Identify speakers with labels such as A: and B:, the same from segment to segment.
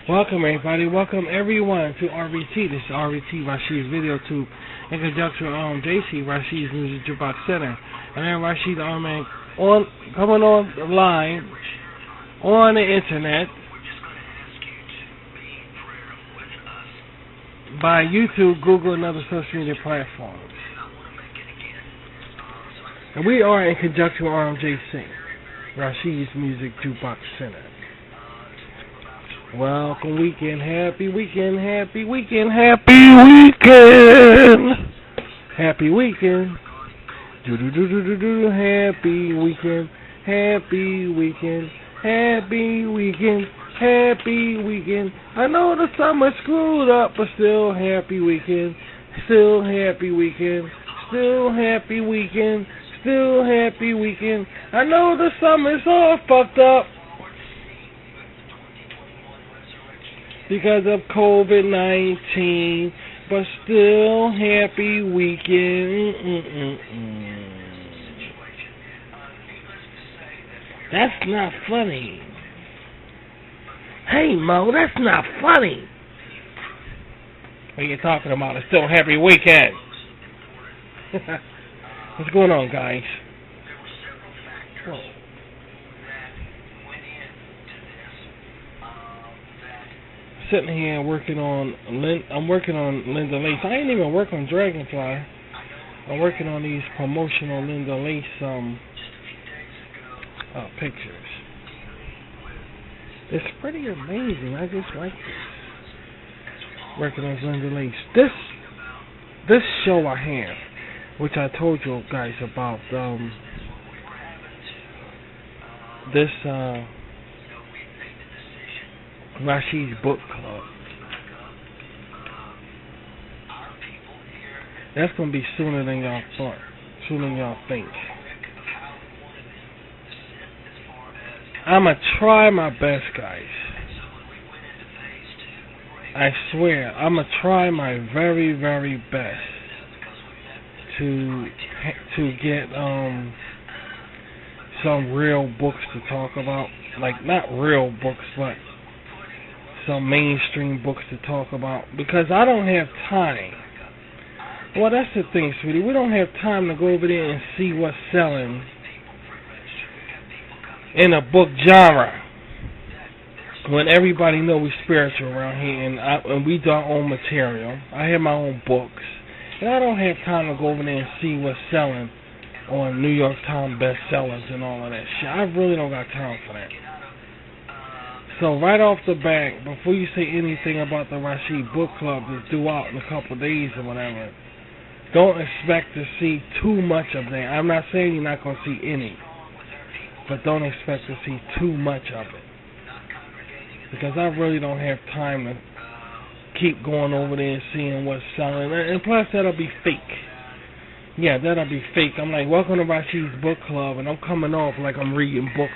A: Welcome everybody, welcome everyone to RVT. This is RVT Rashid's Video Tube in conjunction with JC Rashid's Music Jukebox Center. And I'm Rashid man coming on the line on the internet by YouTube, Google, and other social media platforms. And we are in conjunction with RMJC, Rashid's Music Jukebox Center. Welcome weekend, happy weekend, happy weekend, happy weekend, happy weekend, do happy weekend, happy weekend, happy weekend, happy weekend. I know the summer screwed up, but still happy weekend, still happy weekend, still happy weekend, still happy weekend. I know the summer's all fucked up because of COVID-19, but still happy weekend. That's not funny. Hey Mo, that's not funny. What are you talking about? It's still happy weekend. What's going on, guys? Whoa. Sitting here working on Linda Lace. I ain't even working on Dragonfly. I'm working on these promotional Linda Lace pictures. It's pretty amazing. I just like this. Working on Linda Lace. This show I have, which I told you guys about, this Rashid's Book Club. That's gonna be sooner than y'all thought, sooner than y'all think. I'ma try my best, guys. I swear, I'ma try my very, very best to get some real books to talk about. Like, not real books, but some mainstream books to talk about, because I don't have time. Well, that's the thing, sweetie. We don't have time to go over there and see what's selling in a book genre when everybody know we spiritual around here, and we do our own material. I have my own books, and I don't have time to go over there and see what's selling on New York Times bestsellers and all of that shit. I really don't got time for that. So right off the bat, before you say anything about the Rashid Book Club that's due out in a couple of days or whatever, don't expect to see too much of that. I'm not saying you're not going to see any, but don't expect to see too much of it, because I really don't have time to keep going over there and seeing what's selling. And plus, that'll be fake. Yeah, that'll be fake. I'm like, welcome to Rashid's Book Club, and I'm coming off like I'm reading books.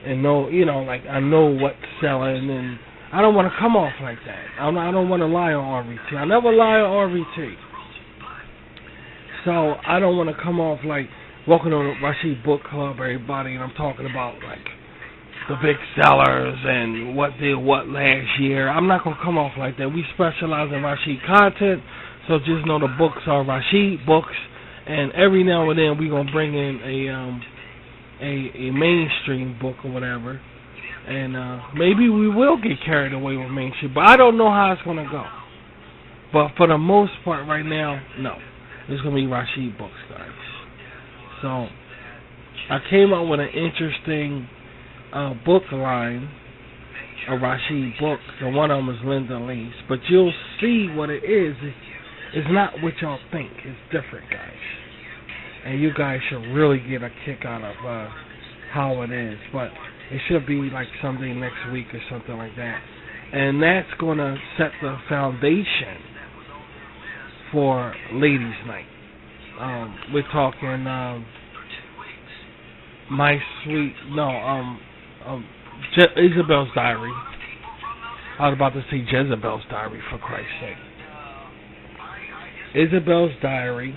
A: And like I know what's selling, and I don't want to come off like that. I don't want to lie on RVT. I never lie on RVT. So I don't want to come off like, welcome to Rashid Book Club, everybody, and I'm talking about like the big sellers and what did what last year. I'm not gonna come off like that. We specialize in Rashid content, so just know the books are Rashid books, and every now and then we gonna bring in a mainstream book or whatever, and maybe we will get carried away with mainstream, but I don't know how it's going to go. But for the most part right now, no. It's going to be Rashid books, guys. So I came up with an interesting book line of Rashid books, and one of them is Linda Lace, but you'll see what it is. It's not what y'all think. It's different, guys. And you guys should really get a kick out of how it is. But it should be like someday next week or something like that. And that's going to set the foundation for Ladies' Night. We're talking Isabel's Diary. I was about to say Jezebel's Diary, for Christ's sake. Isabel's Diary,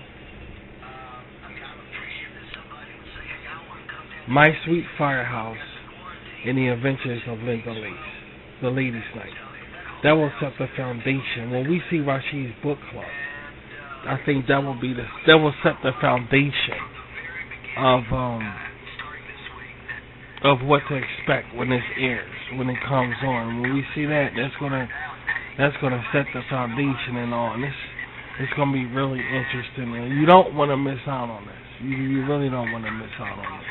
A: My Sweet Firehouse, and The Adventures of Linda Lace. the ladies' night. That will set the foundation. When we see Rashid's book club, I think that will set the foundation of what to expect when this airs, when it comes on. When we see that, that's gonna set the foundation and all. And it's gonna be really interesting. And you don't want to miss out on this. You really don't want to miss out on this.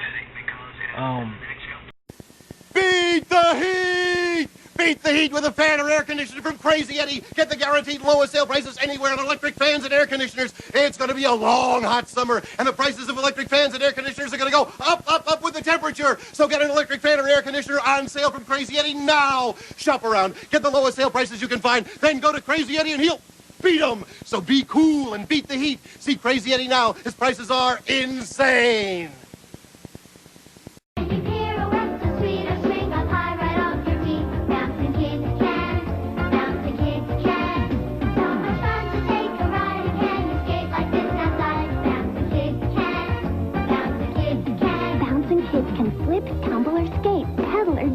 B: Beat the heat! Beat the heat with a fan or air conditioner from Crazy Eddie. Get the guaranteed lowest sale prices anywhere on electric fans and air conditioners. It's going to be a long, hot summer, and the prices of electric fans and air conditioners are going to go up, up, up with the temperature. So get an electric fan or air conditioner on sale from Crazy Eddie now. Shop around, get the lowest sale prices you can find, then go to Crazy Eddie and he'll beat them. So be cool and beat the heat. See Crazy Eddie now. His prices are insane.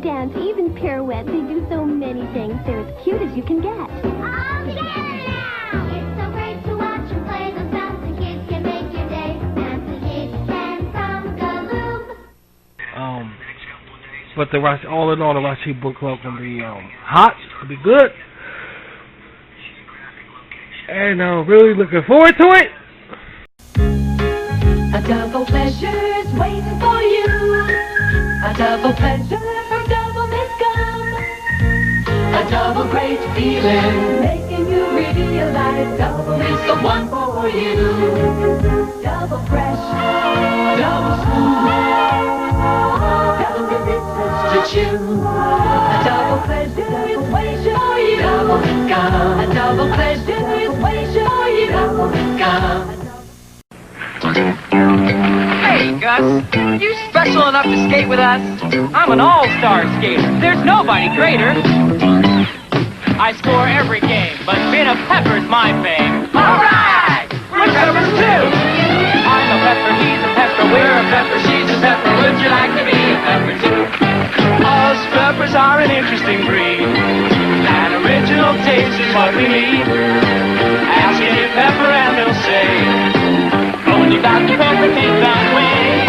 C: Dance, even pirouette. They do so many things. They're as cute as you can get. All together now! It's so great to watch and play. Those bouncing kids can make your day. Bouncing kids can from Galoob.
A: But all in all, the Rashid Book Club can be hot. It'll be good. And really looking forward to it.
D: A double pleasure's waiting for you. A double pleasure. A double great feeling, making you realize double is the one for you. Double fresh, double smooth, double delicious to chew. A double pleasure is waiting for you. Double gum. A double pleasure is waiting for you. Double gum.
E: Hey, Gus, you special enough to skate with us? I'm an all-star skater. There's nobody greater. I score every game, but being a pepper's my fame. All right! We're peppers too! I'm a pepper, he's a pepper, we're a pepper, she's a pepper. Would you like to be a pepper too? Us peppers are an interesting breed. An original taste is what we need. Ask any pepper and they'll say, only Dr. Pepper thinks that way.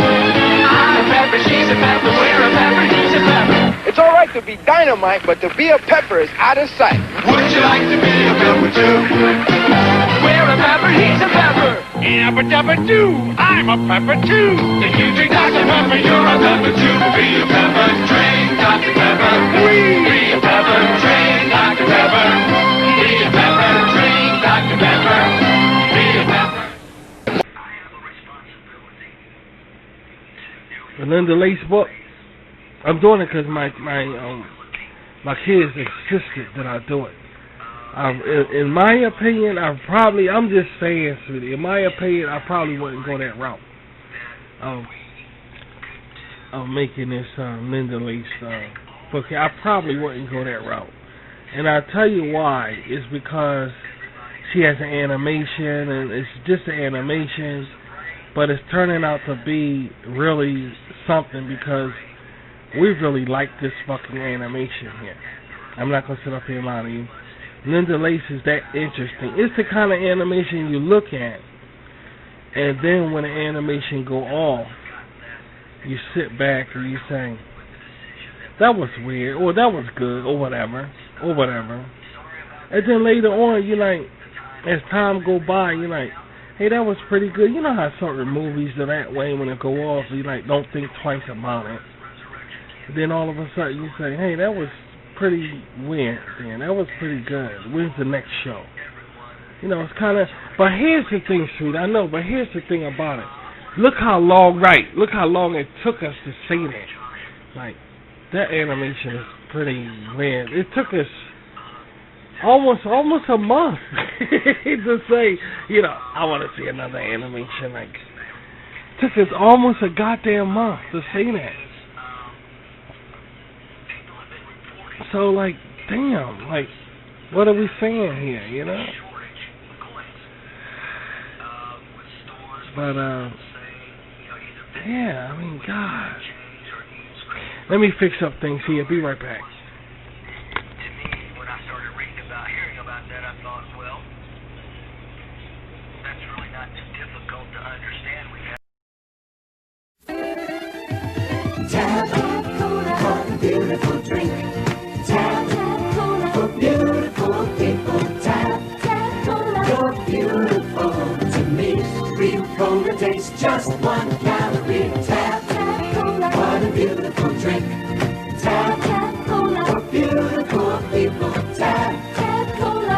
E: I'm a pepper, she's a pepper, we're a pepper, he's a pepper.
F: It's all right to be dynamite, but to be a pepper is out of sight.
B: Would you like to be a pepper too?
E: We're a pepper, he's a pepper.
B: Yabba dabba doo, I'm a pepper too. If you drink Dr. Pepper, you're a pepper too. Be a pepper, drink Dr. Pepper. Be a pepper, drink Dr. Pepper. Be a pepper, drink Dr. Pepper. Be a pepper.
A: Linda Lace book. I'm doing it because my kids insisted that I do it. In my opinion, I'm just saying, sweetie. In my opinion, I probably wouldn't go that route of making this Linda Lace book. I probably wouldn't go that route, and I'll tell you why. It's because she has an animation, and it's just an animation, but it's turning out to be really something because we really like this fucking animation here. I'm not gonna sit up here and lie to you. Linda Lace is that interesting. It's the kind of animation you look at, and then when the animation go off, you sit back and you say, that was weird, or that was good, or whatever. And then later on, you're like, as time go by, you're like, hey, that was pretty good. You know how certain movies are that way when it go off, you like don't think twice about it. Then all of a sudden you say, hey, that was pretty weird, man. That was pretty good. When's the next show? You know, it's kind of... But here's the thing, sweet. I know, but here's the thing about it. Look how long it took us to say that. Like, that animation is pretty weird. It took us almost a month to say, you know, I want to see another animation. Like, it took us almost a goddamn month to say that. So, like, damn, like, what are we saying here, you know? But, yeah, I mean, God. Let me fix up things here. Be right back.
G: about that, I thought, well, that's really not too difficult to understand. We've had
D: Tab for beautiful drink. Tab for beautiful people. Tab, you're beautiful to me. Real cola tastes just 1 calorie. Tab, what a beautiful drink. Tab for beautiful people. Tab,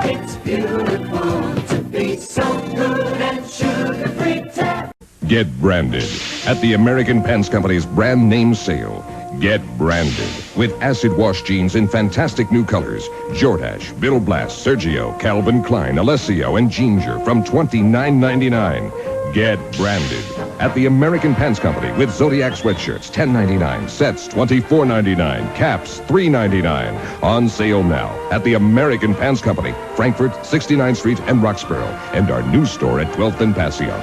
D: it's beautiful to be so good and sugar-free. Tab.
H: Get branded at the American Pants Company's brand name sale. Get branded with acid wash jeans in fantastic new colors. Jordache, Bill Blast, Sergio, Calvin Klein, Alessio, and Ginger from $29.99. Get branded at the American Pants Company with Zodiac sweatshirts $10.99, sets $24.99, caps $3.99. On sale now at the American Pants Company, Frankfurt, 69th Street, and Roxborough, and our new store at 12th and Paseo.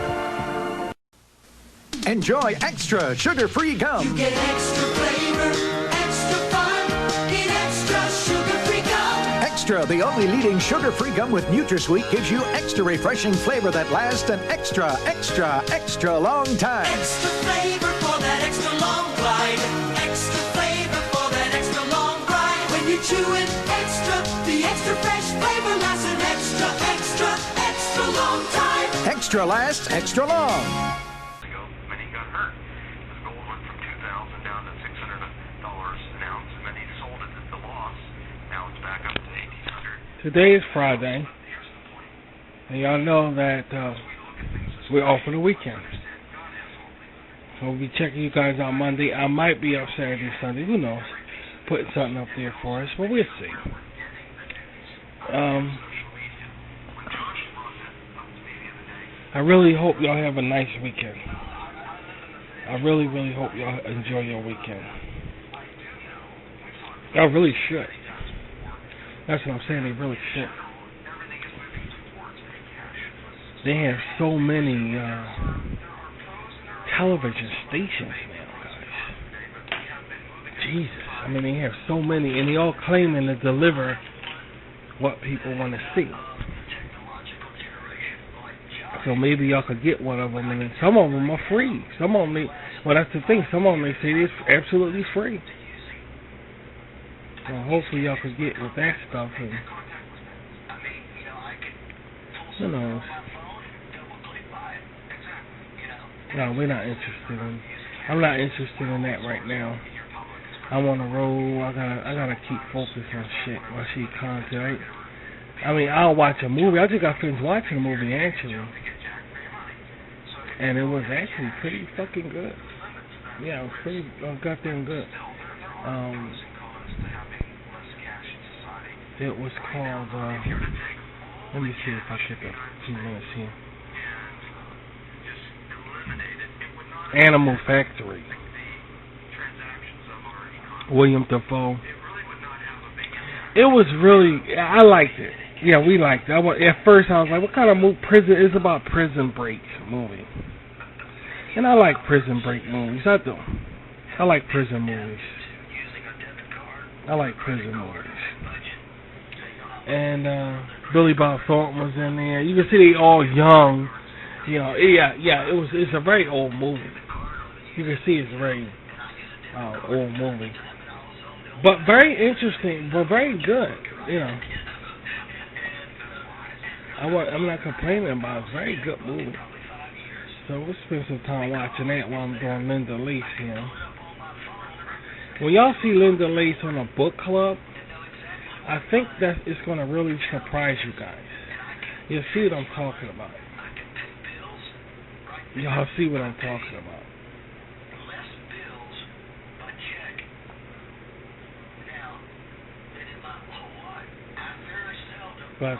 I: Enjoy extra sugar-free gum.
D: You get extra flavor, extra fun, get extra sugar-free gum.
I: Extra, the only leading sugar-free gum with NutraSweet, gives you extra refreshing flavor that lasts an extra long time.
D: Extra flavor for that extra long ride. Extra flavor for that extra long ride. When you chew it extra, the extra fresh flavor lasts an extra long time.
I: Extra lasts extra long.
G: Many got hurt. The gold went from $2,000 down to $600 an ounce, and then he sold it at the loss. Now it's back up to $1,800.
A: Today is Friday, and y'all know that we're off for the weekend. So we'll be checking you guys out Monday. I might be up Saturday, Sunday, who knows, putting something up there for us, but we'll see. I really hope y'all have a nice weekend. I really hope y'all enjoy your weekend. Y'all really should. That's what I'm saying, they really should. They have so many television stations now, guys. Jesus. I mean, they have so many, and they all claiming to deliver what people want to see. So maybe y'all could get one of them, and then some of them are free. Some of them, well, that's the thing. Some of them they say it's absolutely free. So hopefully y'all could get with that stuff, and who knows? No, we're not interested in. I'm not interested in that right now. I want to roll. I gotta keep focused on shit. My shit content. I mean, I'll watch a movie. I just got finished watching a movie actually, and it was actually pretty fucking good. Yeah, it was pretty goddamn good. It was called. Let me see if I get a few minutes here. Animal Factory. William Dafoe. It was really. I liked it. Yeah, we liked it. At first, I was like, "What kind of movie? Prison? It's about Prison Break movie." And I like Prison Break movies. I do. I like prison movies. I like prison movies. And Billy Bob Thornton was in there. You can see they all young. You know, yeah. It's a very old movie. You can see it's a very old movie, but very interesting, but very good. You know, I'm not complaining about it. It's a very good movie. So we'll spend some time watching that while I'm doing Linda Lace. You know, when y'all see Linda Lace on a book club, I think that it's going to really surprise you guys. You'll see what I'm talking about. Y'all see what I'm talking about. But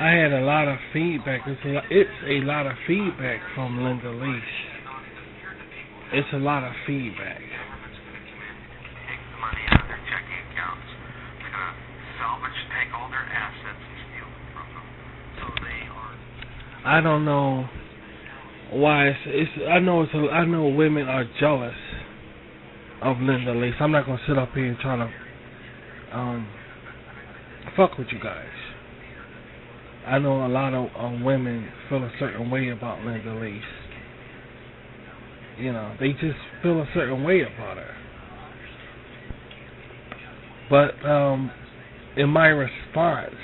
A: I had a lot of feedback. It's a lot of feedback from Linda Lace. It's a lot of feedback. I don't know why I know women are jealous of Linda Lace. I'm not gonna sit up here and try to fuck with you guys. I know a lot of women feel a certain way about Linda Lease. You know, they just feel a certain way about her. But in my response,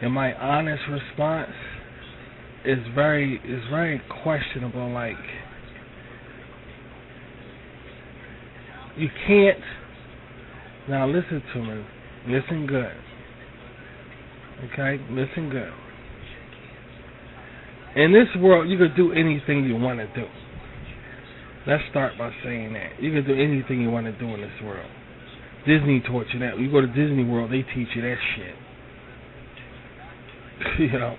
A: in my honest response, is very questionable. Like, you can't. Now listen to me. Listen good. Okay? Listen good. In this world, you can do anything you want to do. Let's start by saying that. You can do anything you want to do in this world. Disney taught you that. You go to Disney World, they teach you that shit. You know?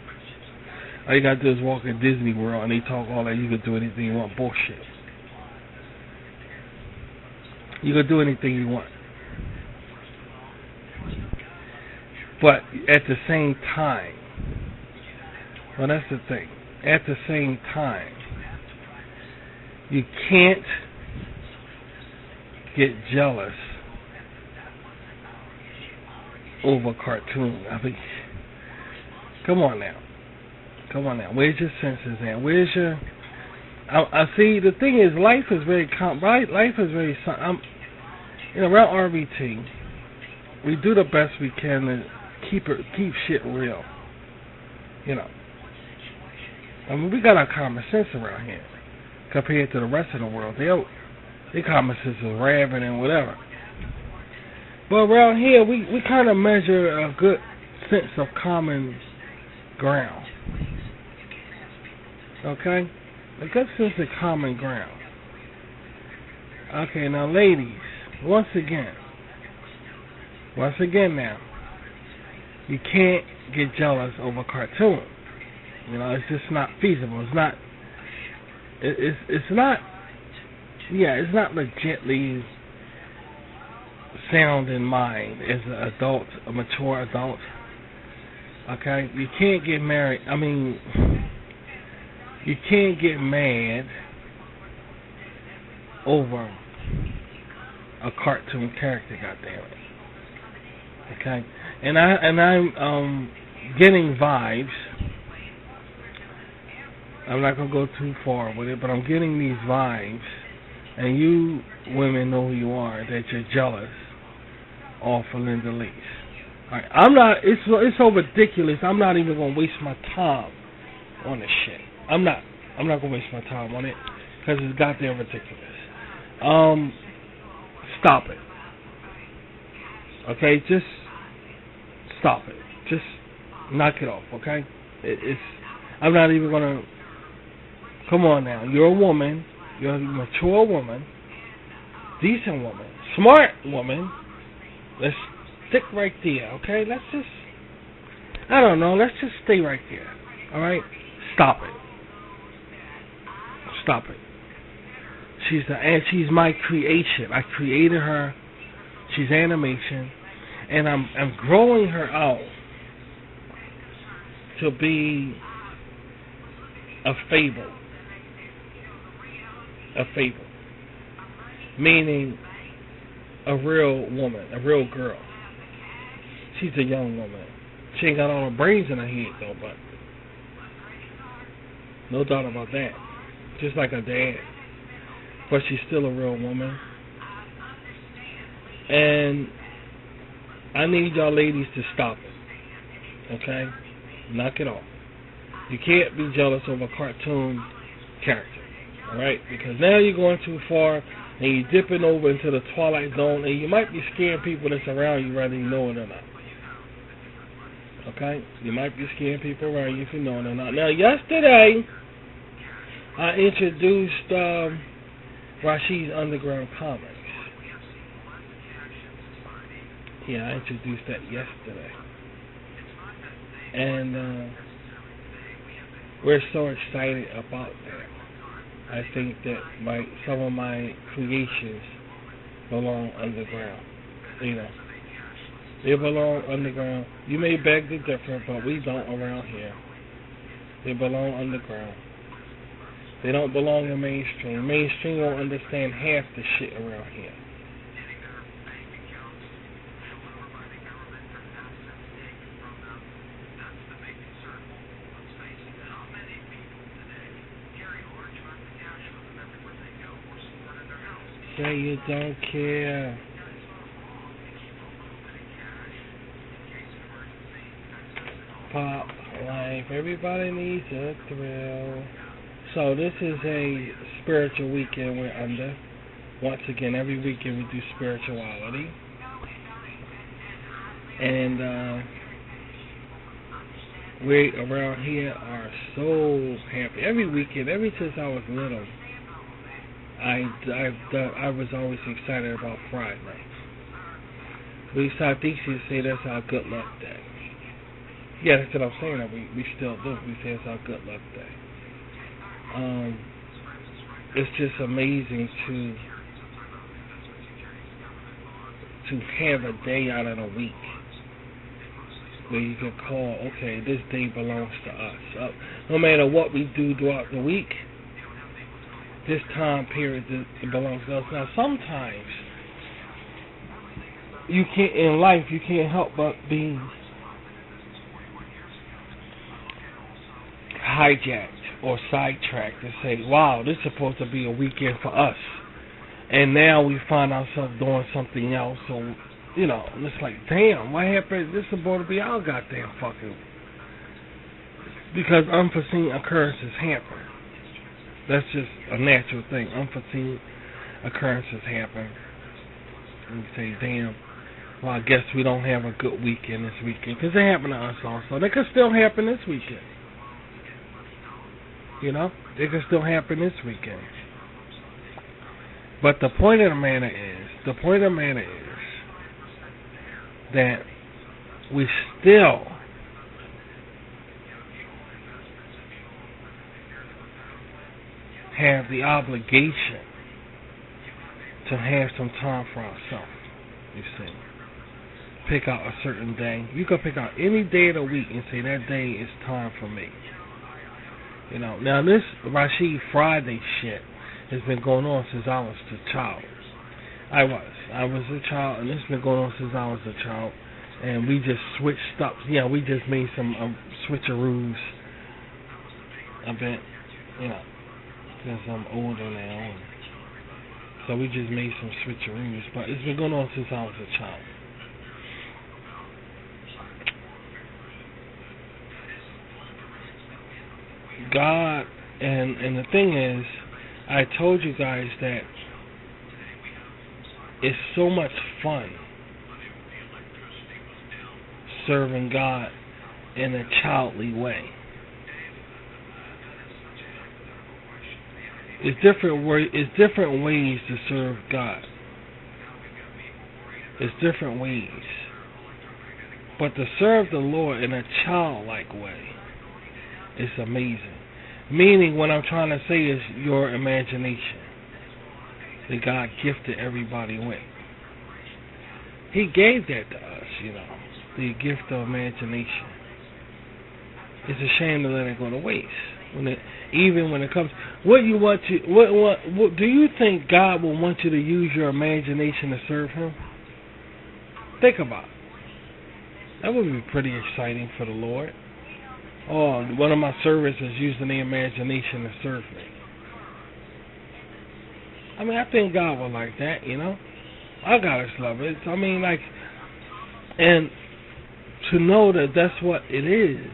A: All you gotta do is walk in Disney World and they talk all that. You can do anything you want. Bullshit. You can do anything you want. But at the same time, well, that's the thing. At the same time, you can't get jealous over cartoons. I mean, come on now. Come on now. Where's your senses at? Where's your... I see, the thing is, life is very... Life is very... You know, around RBT, we do the best we can to keep shit real. You know. I mean, we got our common sense around here compared to the rest of the world. Their common sense is rabid and whatever. But around here, we kind of measure a good sense of common ground. Okay? A good sense of common ground. Okay, now ladies, once again now, you can't get jealous over cartoons. You know, it's just not feasible. It's not legitly sound in mind as an adult, a mature adult. Okay? You can't get married. I mean, you can't get mad over a cartoon character, goddammit. Okay? And I'm getting vibes. I'm not gonna go too far with it, but I'm getting these vibes, and you women know who you are, that you're jealous of Linda Lease. Alright, I'm not. It's so ridiculous. I'm not even gonna waste my time on this shit. I'm not gonna waste my time on it because it's goddamn ridiculous. Stop it. Okay, just stop it. Just knock it off. Okay, I'm not even gonna. Come on now. You're a woman. You're a mature woman, decent woman, smart woman. Let's stick right there, okay? Let's just stay right there, all right? Stop it. Stop it. She's my creation. I created her. She's animation, and I'm growing her out to be a fable. A fable. Meaning a real woman, a real girl. She's a young woman. She ain't got all the brains in her head though, but no doubt about that. Just like her dad. But she's still a real woman. And I need y'all ladies to stop it. Okay? Knock it off. You can't be jealous of a cartoon character. Alright? Because now you're going too far and you're dipping over into the Twilight Zone and you might be scaring people that's around you whether you know it or not. Okay? You might be scaring people around you if you know it or not. Now, yesterday, I introduced Rashi's Underground Comics. Yeah, I introduced that yesterday. And we're so excited about that. I think that some of my creations belong underground. You know, they belong underground. You may beg to differ, but we don't around here. They belong underground. They don't belong in mainstream. Mainstream won't understand half the shit around here. say you don't care. Pop life, everybody needs a thrill. So this is a spiritual weekend we're under. Once again, every weekend we do spirituality. And we around here are so happy. Every weekend, ever since I was little, I was always excited about Friday. We Southeasters say that's our good luck day. Yeah, that's what I'm saying. We still do. We say it's our good luck day. It's just amazing to have a day out of the week where you can call, okay, this day belongs to us. No matter what we do throughout the week, this time period it belongs to us. Now, sometimes you can't in life. You can't help but be hijacked or sidetracked and say, wow, this is supposed to be a weekend for us, and now we find ourselves doing something else. So, you know, it's like, damn, what happened? This is supposed to be our goddamn fucking, because unforeseen occurrences happen. That's just a natural thing. Unforeseen occurrences happen. And you say, damn, well, I guess we don't have a good weekend this weekend, because it happened to us also. They could still happen this weekend. You know, it could still happen this weekend. But the point of the matter is that we still have the obligation to have some time for ourselves, you see. Pick out a certain day. You can pick out any day of the week and say that day is time for me. You know, now this Rashid Friday shit has been going on since I was a child. I was a child, and this has been going on since I was a child. And we just switched up. Yeah, we just made some switcheroos a bit, you know, because I'm older now. So we just made some switcheroos. But it's been going on since I was a child. God, and the thing is, I told you guys that it's so much fun serving God in a childly way. It's different ways to serve God. It's different ways. But to serve the Lord in a childlike way, it's amazing. Meaning, what I'm trying to say is your imagination that God gifted everybody with. He gave that to us, you know, the gift of imagination. It's a shame to let it go to waste. Even when it comes, what do you think God will want you to use your imagination to serve Him? Think about it. That would be pretty exciting for the Lord. Oh, one of my servants is using the imagination to serve me. I mean, I think God would like that, you know. I gotta love it. I mean, like, and to know that that's what it is.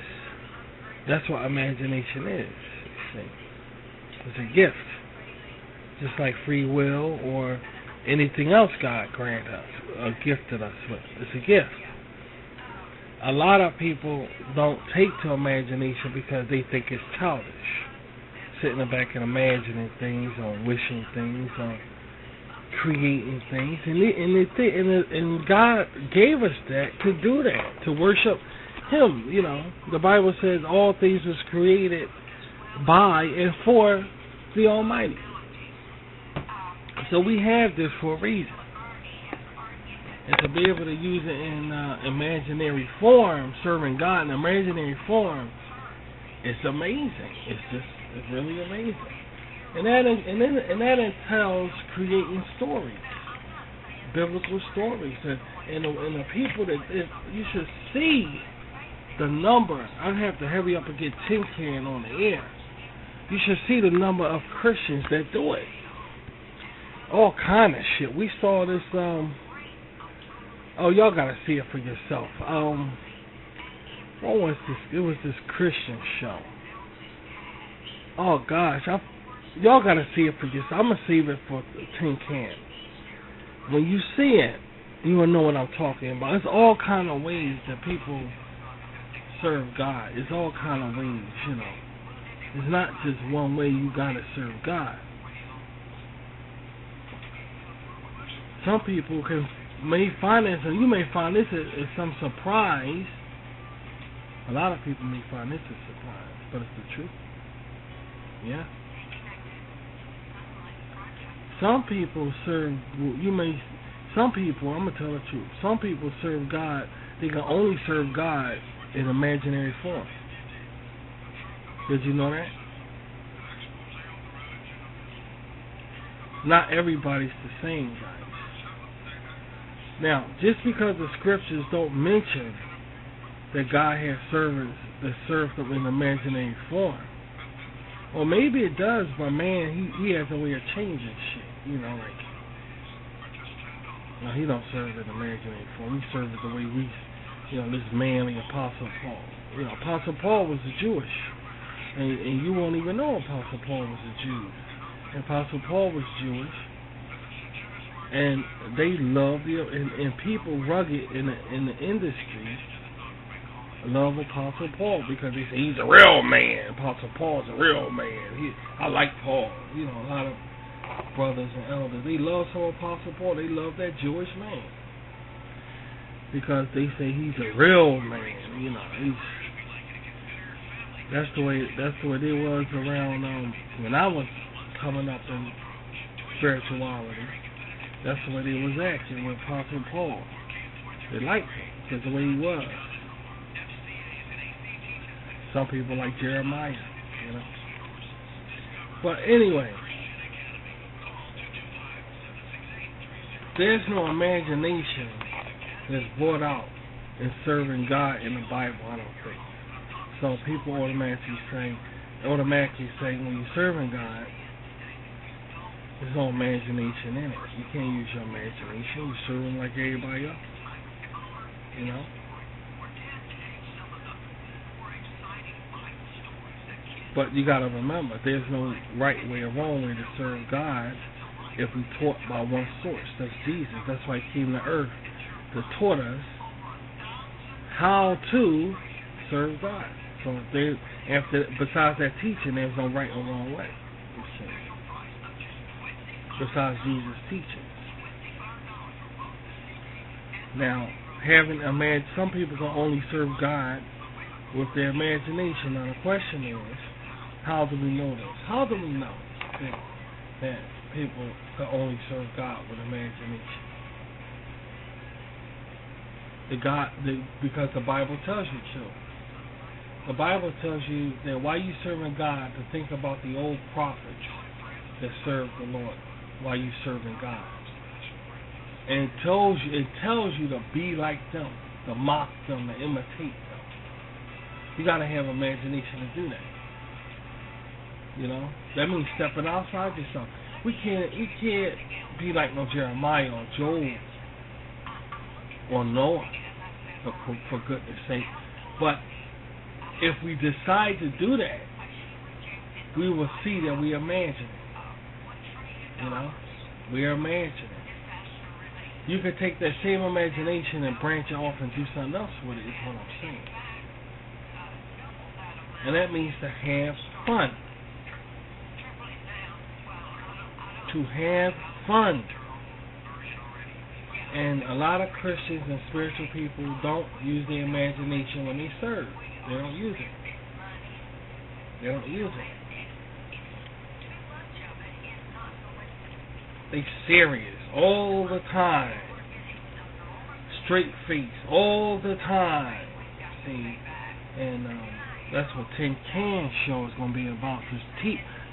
A: That's what imagination is. You see, it's a gift, just like free will or anything else God granted us, gifted us with. It's a gift. A lot of people don't take to imagination because they think it's childish. Sitting back and imagining things or wishing things or creating things. And God gave us that to do that, to worship Him. You know, the Bible says all things was created by and for the Almighty. So we have this for a reason. And to be able to use it in imaginary form, serving God in imaginary form, it's amazing. It's really amazing. And that entails creating stories, biblical stories, and the people that you should see the number. I'd have to hurry up and get Tin Can on the air. You should see the number of Christians that do it. all kind of shit. We saw this. Oh, y'all gotta see it for yourself. What was this? It was this Christian show. Oh gosh, y'all gotta see it for yourself. I'm gonna save it for Tin Can. When you see it, you will know what I'm talking about. It's all kind of ways that people serve God. It's all kind of ways, you know. It's not just one way you gotta serve God. Some people may find this, and you may find this as some surprise. A lot of people may find this a surprise, but it's the truth. Yeah. Some people serve. Some people. I'm gonna tell the truth. Some people serve God. They can only serve God in imaginary form. Did you know that? Not everybody's the same, guys. Now, just because the scriptures don't mention that God has servants that serve them in imaginary form, or maybe it does, but man, he has a way of changing shit. You know, like, no, he don't serve in imaginary form. He serves the way we, you know, this manly Apostle Paul. You know, Apostle Paul was a Jewish, and you won't even know Apostle Paul was a Jew. And Apostle Paul was Jewish. And they love and people rugged in the industry love Apostle Paul because they say he's a real man. Apostle Paul's a real man. I like Paul. You know, a lot of brothers and elders, they love some Apostle Paul. They love that Jewish man because they say he's a real man. You know, that's the way they was around when I was coming up in spirituality. That's the way they was acting with Apostle Paul. They liked him because the way he was. Some people like Jeremiah, you know. But anyway, there's no imagination that's brought out in serving God in the Bible, I don't think. So people automatically say when you're serving God, there's no imagination in it. You can't use your imagination. You serve him like everybody else. You know? But you gotta remember, there's no right way or wrong way to serve God if we taught by one source. That's Jesus. That's why he came to earth to taught us how to serve God. So besides that teaching, there's no right or wrong way. Besides Jesus' teachings. Now, some people can only serve God with their imagination. Now the question is, how do we know this? How do we know that people can only serve God with imagination? Because the Bible tells you to. The Bible tells you that while you serving God, to think about the old prophets that served the Lord while you serving God. And it tells you to be like them, to mock them, to imitate them. You gotta have imagination to do that. You know? That means stepping outside yourself. You can't be like no Jeremiah or Job or Noah, for goodness sake. But if we decide to do that, we will see that we imagine it. You know, we are imagining. You can take that same imagination and branch it off and do something else with it, is what I'm saying. And that means to have fun. To have fun. And a lot of Christians and spiritual people don't use their imagination when they serve. They don't use it. They don't use it. They serious all the time. Straight face all the time. See, and that's what Tin Can Show is going to be about.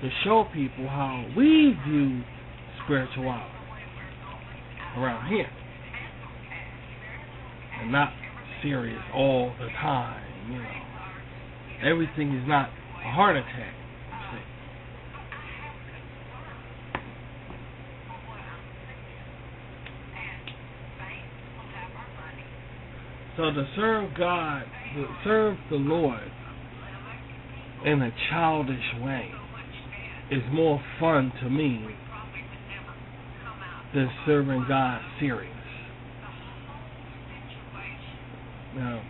A: To show people how we view spirituality around here. And not serious all the time, you know. Everything is not a heart attack. So to serve God, to serve the Lord in a childish way is more fun to me than serving God serious. Now,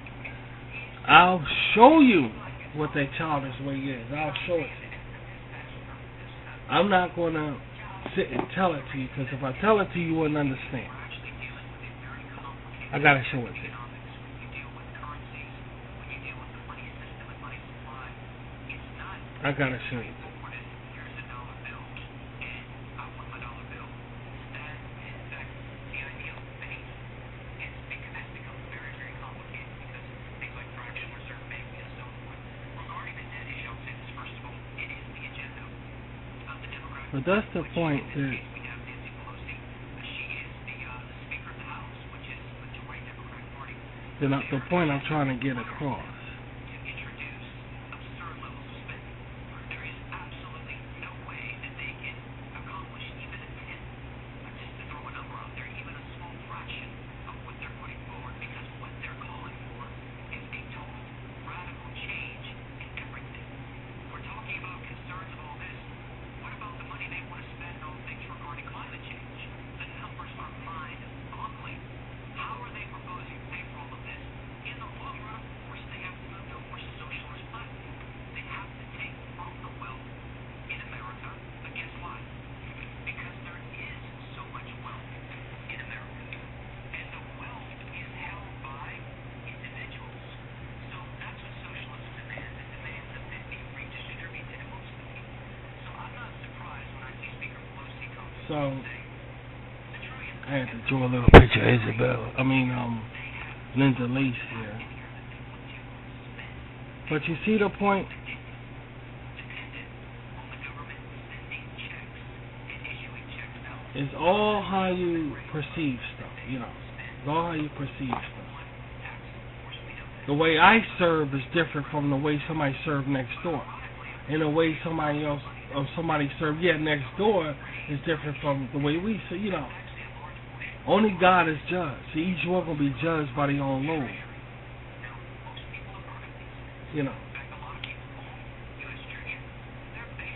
A: I'll show you what that childish way is. I'll show it to you. I'm not going to sit and tell it to you, because if I tell it to you, you wouldn't understand. I got to show it to you. I got to show you. But that's the point that the point I'm trying to get across. So, I had to draw a little picture of Linda Lace here. But you see the point? It's all how you perceive stuff, It's all how you perceive stuff. The way I serve is different from the way somebody served next door. And the way somebody served next door is different from the way we see, Only God is judged. So each one will be judged by their own Lord.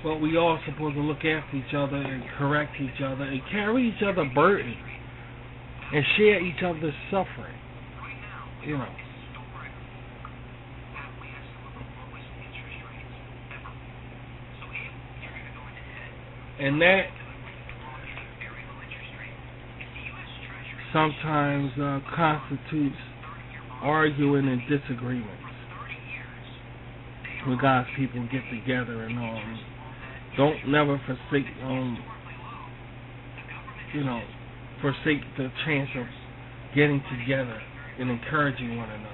A: But we all supposed to look after each other and correct each other and carry each other's burden and share each other's suffering. And that sometimes constitutes arguing and disagreements when God's people get together and don't never forsake forsake the chance of getting together and encouraging one another.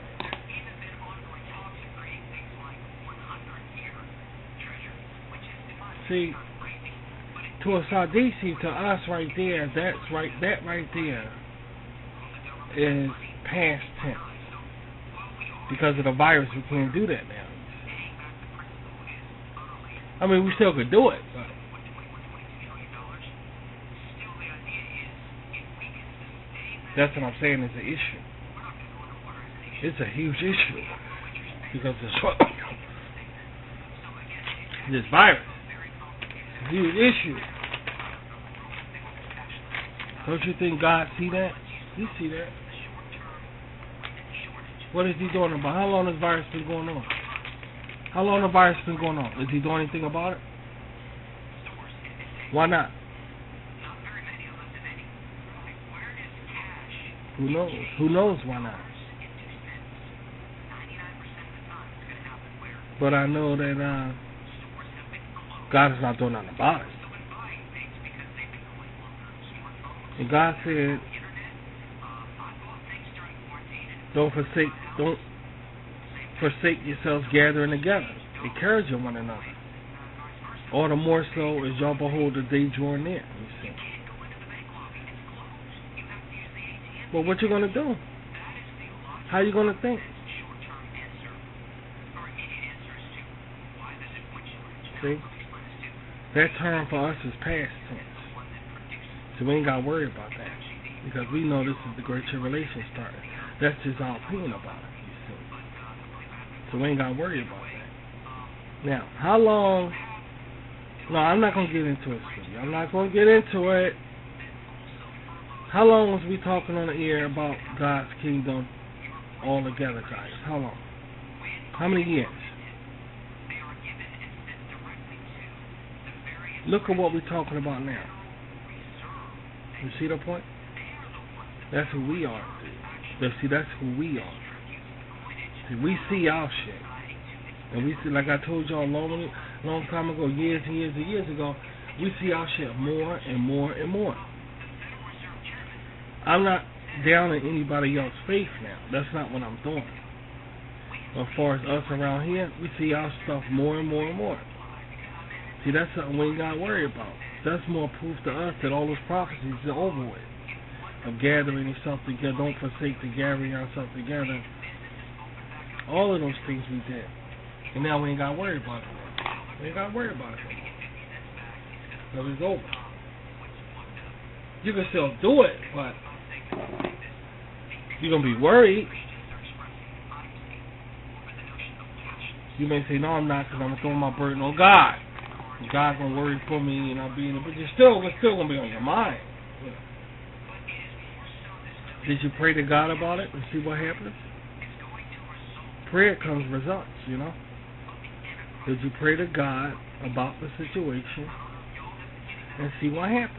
A: See, to a Sadisi, to us right there, that right there is past tense. Because of the virus, we can't do that now. I mean, we still could do it, but that's what I'm saying is an issue. It's a huge issue because this virus. Huge issue. Don't you think God see that? He see that. What is he doing about it? How long has virus been going on? How long has the virus been going on? Is he doing anything about it? Why not? Who knows? Who knows why not? But I know that God is not doing nothing about it. And God said, don't forsake yourselves gathering together. Encourage one another. All the more so as y'all behold the day drawing near. You see. But what you gonna do? How you gonna think? See? That term for us is past tense. So we ain't got to worry about that. Because we know this is the Great Tribulation starting. That's just our opinion about it, you see. So we ain't got to worry about that. Now, how long... No, I'm not going to get into it, sweetie. I'm not going to get into it. How long was we talking on the air about God's kingdom all together, guys? How long? How many years? Look at what we're talking about now. You see the point? That's who we are. See, that's who we are. See, we see our shit. And we see, like I told y'all a long time ago, years and years and years ago, we see our shit more and more and more. I'm not down in anybody else's faith now. That's not what I'm doing. As far as us around here, we see our stuff more and more and more. See, that's something we ain't got to worry about. That's more proof to us that all those prophecies are over with. Of gathering yourself together, don't forsake the gathering yourself together. All of those things we did. And now we ain't got to worry about it. We ain't got to worry about it. Because it's over. You can still do it, but you're going to be worried. You may say, no, I'm not, because I'm going to throw my burden on God. God's going to worry for me, and I'll be in it. But it's still going to be on your mind. You know. Did you pray to God about it and see what happens? Prayer comes results, you know. Did you pray to God about the situation and see what happens?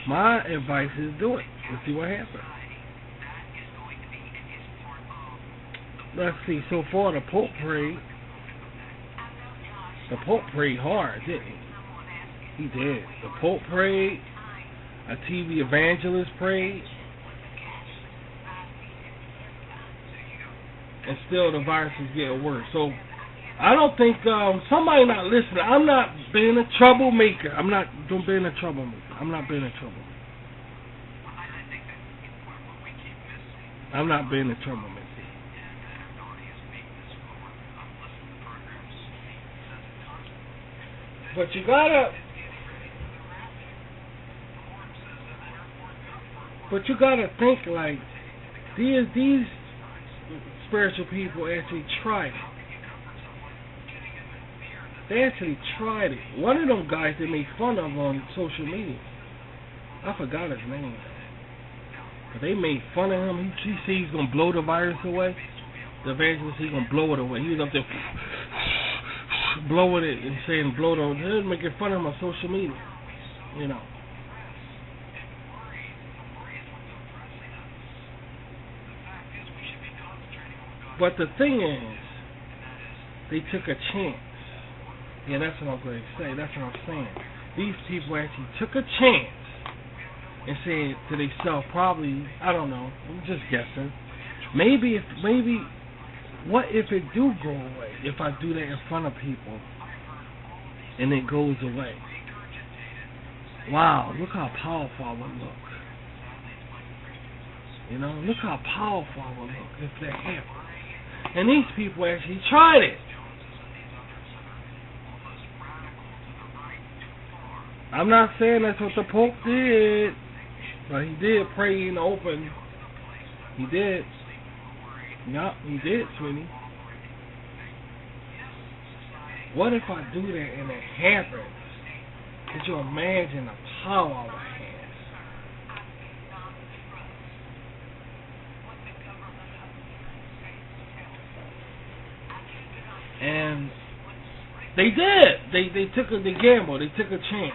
A: My advice is do it and see what happens. Let's see, so far the Pope prayed. The Pope prayed hard, didn't he? He did. The Pope prayed. A TV evangelist prayed. And still the virus is getting worse. So I don't think somebody not listening. I'm not being a troublemaker. I'm not being a troublemaker. I'm not being a troublemaker. I'm not being a troublemaker. But you gotta think like these spiritual people actually tried it. They actually tried it. One of them guys they made fun of on social media, I forgot his name, but they made fun of him. He said he's gonna blow the virus away. The evangelist, he's gonna blow it away. He was up there blowing it and saying blow it away. They're making fun of him on social media, you know. But the thing is, they took a chance. Yeah, that's what I'm going to say. That's what I'm saying. These people actually took a chance and said to themselves, probably, I don't know, I'm just guessing, maybe, what if it do go away? If I do that in front of people and it goes away? Wow, look how powerful I would look. You know, look how powerful I would look if that happened. And these people actually tried it. I'm not saying that's what the Pope did, but he did pray in the open. He did. Yup, he did, sweetie. What if I do that and it happens? Could you imagine the power I would have? And they did. They took the gamble. They took a chance.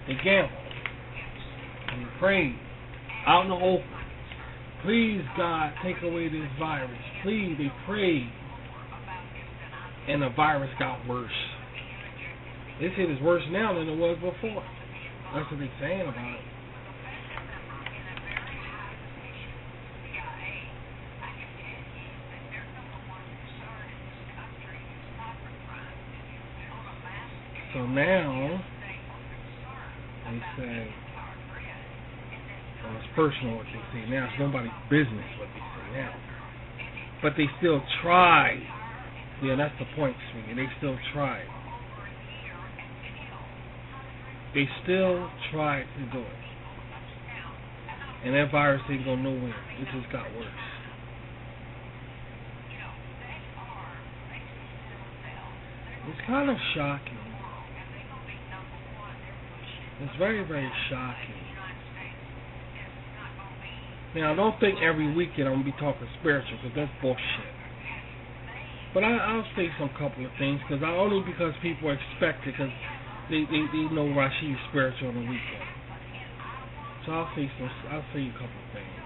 A: They gambled. And they prayed out in the open. Please, God, take away this virus. Please, they prayed. And the virus got worse. They said it's worse now than it was before. That's what they're saying about it. So now, they say, well, it's personal what they say now. It's nobody's business what they say now. But they still tried. Yeah, that's the point, sweetie. They still tried. They still tried to do it. And that virus ain't going nowhere. It just got worse. It's kind of shocking. It's very, very shocking. Now, I don't think every weekend I'm going to be talking spiritual, because that's bullshit. But I'll say some couple of things, because only because people expect it, because they know Rashi is spiritual on the weekend. So I'll say you a couple of things.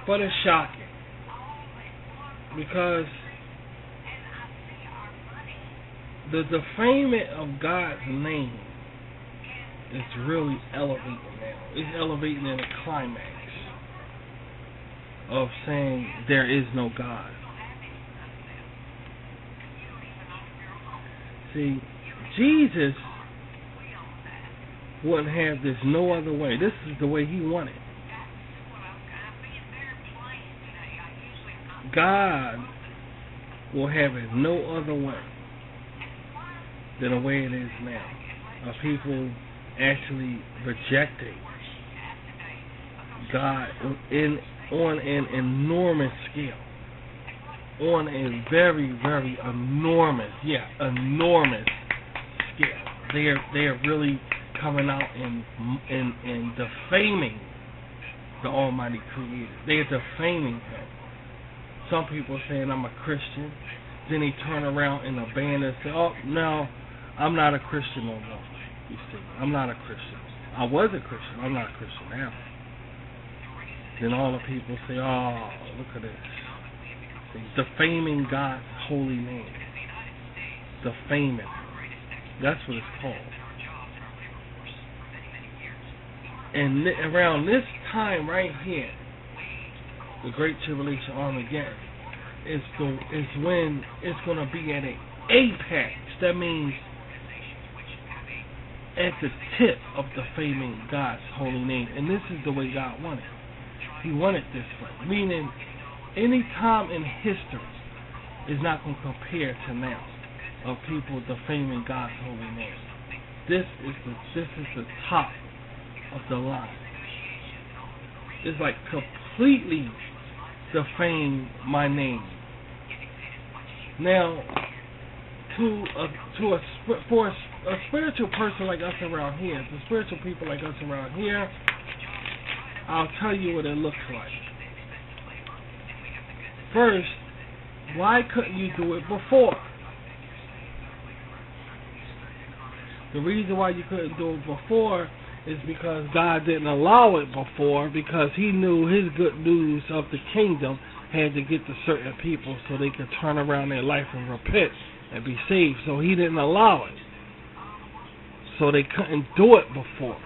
A: But it's shocking, because the defaming of God's name is really elevating now. It's elevating in a climax of saying there is no God. See, Jesus wouldn't have this no other way. This is the way he wanted. God will have it no other way than the way it is now, of people actually rejecting God on an enormous scale, on a very, very enormous scale. They are really coming out and defaming the Almighty Creator. They are defaming Him. Some people saying I'm a Christian, then they turn around and abandon and say, oh no, I'm not a Christian no more. You see, I'm not a Christian. I was a Christian. I'm not a Christian now. Then all the people say, oh, look at this. Defaming God's holy name. Defaming. That's what it's called. And around this time right here, the Great Tribulation, Armageddon, is when it's going to be at an apex. That means at the tip of defaming God's holy name. And this is the way God wanted. He wanted this way. Meaning, any time in history is not going to compare to now of people defaming God's holy name. This is the top of the line. It's like completely defame my name. Now, for a spiritual person like us around here, the spiritual people like us around here, I'll tell you what it looks like. First, why couldn't you do it before? The reason why you couldn't do it before is because God didn't allow it before, because He knew His good news of the kingdom had to get to certain people so they could turn around their life and repent and be saved. So He didn't allow it. So they couldn't do it before.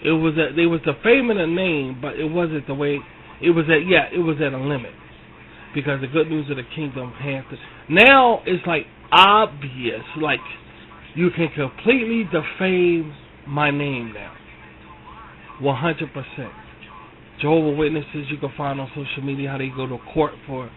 A: They was defaming a name, but it wasn't the way it was at a limit, because the good news of the kingdom had to. Now it's like obvious, like you can completely defame my name now, 100%. Jehovah's Witnesses, you can find on social media how they go to court for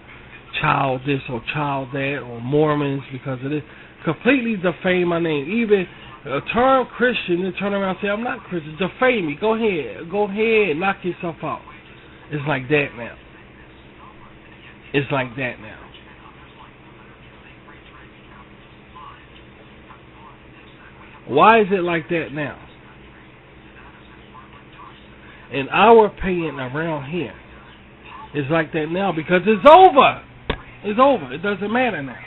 A: child this or child that, or Mormons because of this. Completely defame my name. Even a term Christian, they turn around and say, I'm not Christian. Defame me. Go ahead, knock yourself out. It's like that now. It's like that now. Why is it like that now? In our opinion around here, it's like that now because it's over. It's over. It doesn't matter now.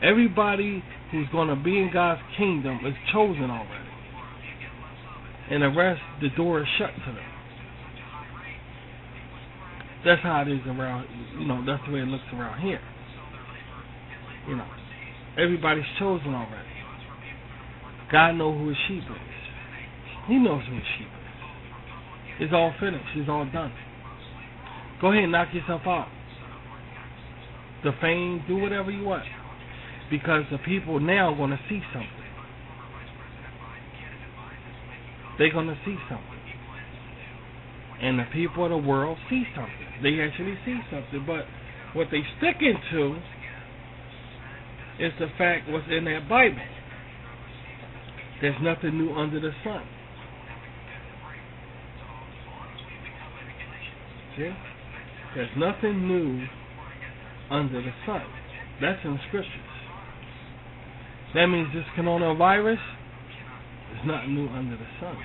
A: Everybody who's going to be in God's kingdom is chosen already. And the rest, the door is shut to them. That's how it is around, that's the way it looks around here. Everybody's chosen already. God knows who His sheep is. He knows who His sheep is. It's all finished. It's all done. Go ahead and knock yourself out. Defame, do whatever you want. Because the people now are going to see something. They're going to see something. And the people of the world see something. They actually see something. But what they stick into is the fact what's in that Bible. There's nothing new under the sun. See? There's nothing new under the sun. That's in the scriptures. That means this coronavirus is not new under the sun.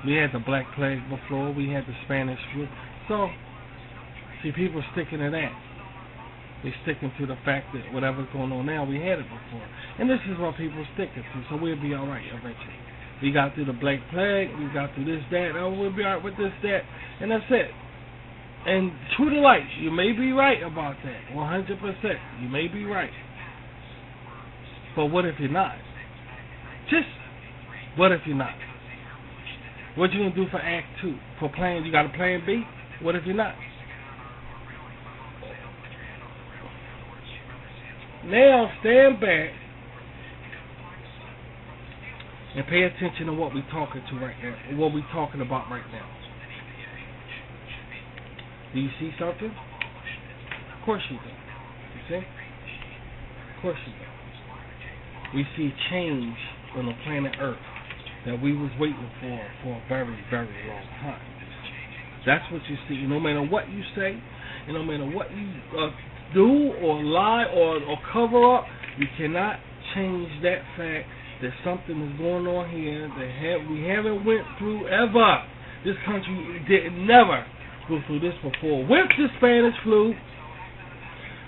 A: We had the Black Plague before. We had the Spanish flu. So, see, people sticking to that. They're sticking to the fact that whatever's going on now, we had it before. And this is what people sticking to. So we'll be all right eventually. We got through the Black Plague. We got through this, that. Oh, we'll be all right with this, that. And that's it. And true to life, you may be right about that. 100%. You may be right. But what if you're not? Just, what if you're not? What you gonna do for Act 2? For plan, you got a plan B? What if you're not? Now stand back and pay attention to what we're talking to right now, what we're talking about right now. Do you see something? Of course you do. You see? Of course you do. We see change on the planet Earth that we was waiting for a very, very long time. That's what you see. No matter what you say, and no matter what you do or lie or cover up, you cannot change that fact that something is going on here that we haven't went through ever. This country didn't never go through this before. With the Spanish flu,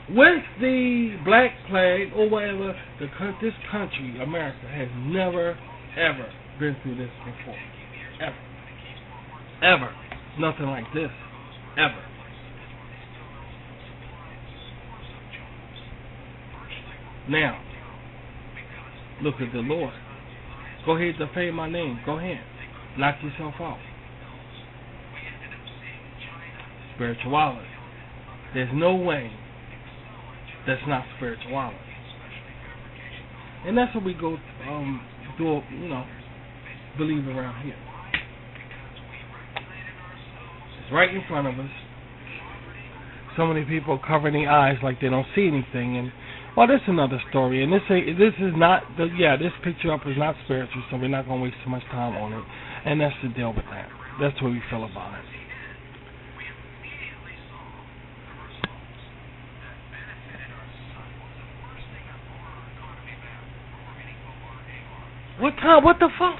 A: with the Black Plague, or whatever, this country, America, has never, ever been through this before. Ever. Ever. Nothing like this. Ever. Now, look at the Lord. Go ahead and defame my name. Go ahead. Knock yourself out. Spirituality. There's no way that's not spirituality. And that's what we go do, believe around here. It's right in front of us. So many people covering their eyes like they don't see anything. And well, that's another story. And this is not this picture up is not spiritual, so we're not gonna waste too much time on it. And that's the deal with that. That's what we feel about it. What time? What the fuck?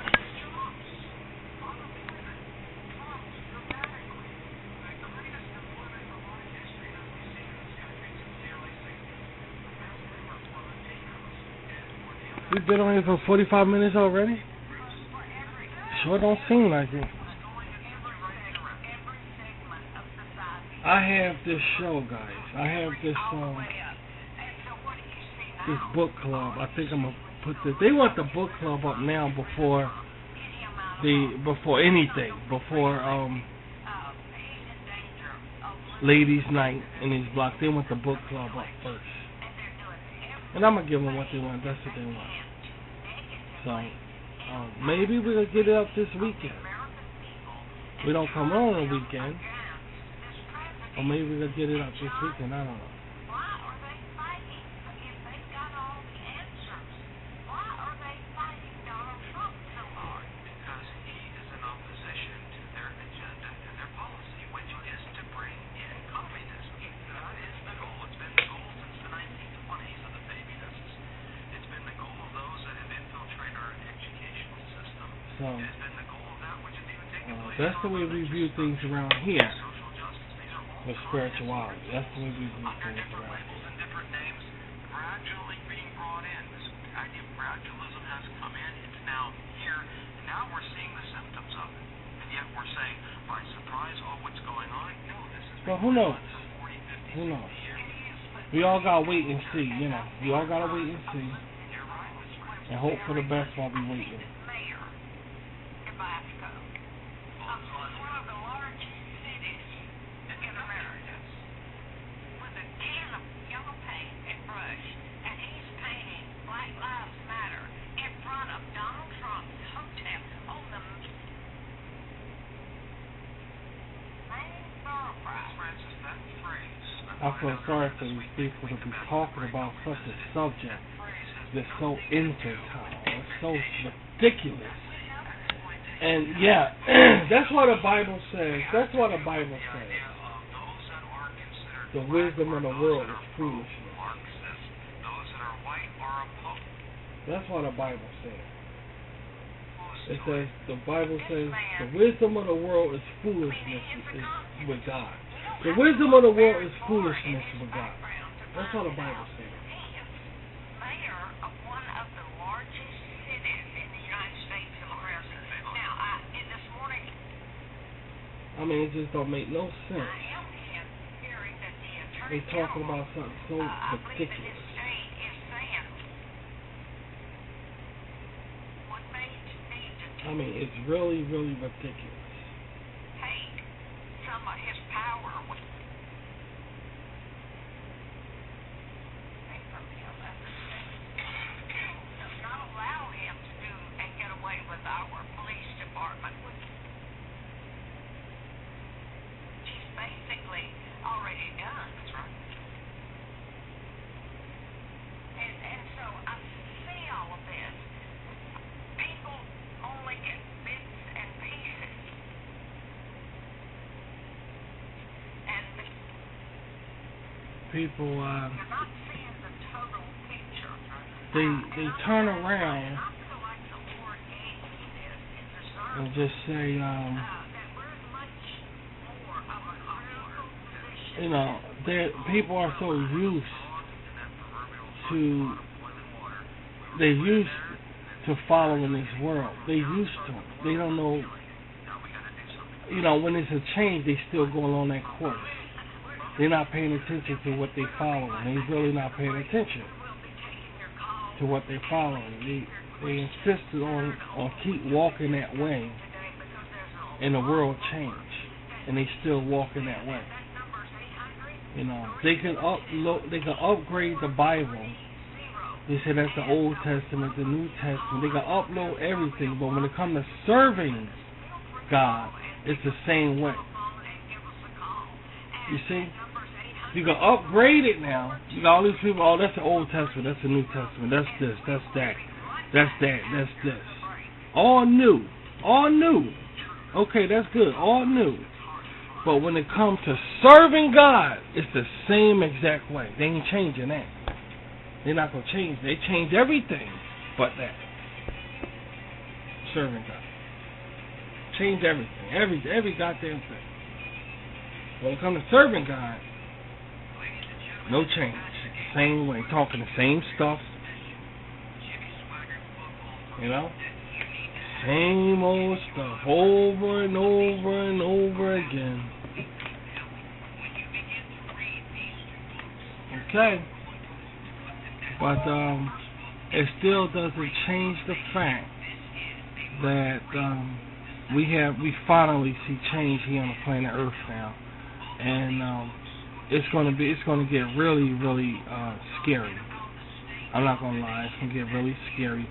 A: We've been on here for 45 minutes already? Sure don't seem like it. I have this show, guys. I have this book club. I think I'm gonna put this. They want the book club up now before anything. Before ladies' night in these blocks. They want the book club up first. And I'm gonna give them what they want. That's what they want. So maybe we'll get it up this weekend. We don't come on a weekend. Or maybe we'll get it up this weekend. I don't know. So, that's the way we view things around here with spirituality. That's the way we view things around here. Gradually being brought in. This idea of gradualism has come in. It's now here. And now we're seeing the symptoms of it. And yet we're saying, by surprise, what's going on? No, this is... Well, who knows? Who knows? We all got to wait and see, We all got to wait and see. And hope for the best while we waiting. I feel sorry for these people to be talking about such a subject that's so infantile. It's so ridiculous. And yeah, that's what the Bible says. That's what the Bible says. The wisdom of the world is foolishness. That's what the Bible says. It says, the Bible says, the wisdom of the world is foolishness with God. The wisdom of the world is foolishness with God. That's what the Bible says.
J: Mayor of one of the largest cities in the United States of America. Now, this morning,
A: I mean, it just don't make no sense.
J: I am hearing that the Attorney
A: They're talking about something so ridiculous. I mean, it's really, really ridiculous.
J: Take some of his power away from him. Does not allow him to do and get away with our police department, which he's basically already done. That's right. And so I see all of this. People only get bits and pieces. And
A: people,
J: you're not seeing the total picture.
A: they turn around
J: I feel like the Lord gave me this in discernment.
A: and just say,
J: That we're much more of a critical position.
A: you know, people are so used to, they're used to following this world. They're used to it. They don't know, you know, when it's a change, they still go along that course. They're not paying attention to what they're following. They're really not paying attention to what they're following. They insisted on keep walking that way, and the world changed, and they still walking that way. You know, they can upgrade the Bible. They say that's the Old Testament, the New Testament. They can upload everything, but when it comes to serving God, it's the same way. You see? You can upgrade it now. You got all these people, oh, that's the Old Testament, that's the New Testament, that's this, that's that, that's that, that's this. All new. All new. Okay, that's good. All new. But when it comes to serving God, it's the same exact way. They ain't changing that. They're not going to change. They change everything but that. Serving God. Change everything. Every goddamn thing. When it comes to serving God, no change. Same way. Talking the same stuff. You know? Same old stuff. Over and over and over again. Okay. But it still doesn't change the fact that we finally see change here on the planet Earth now, and it's going to get really, really scary. I'm not going to lie, it's going to get really scary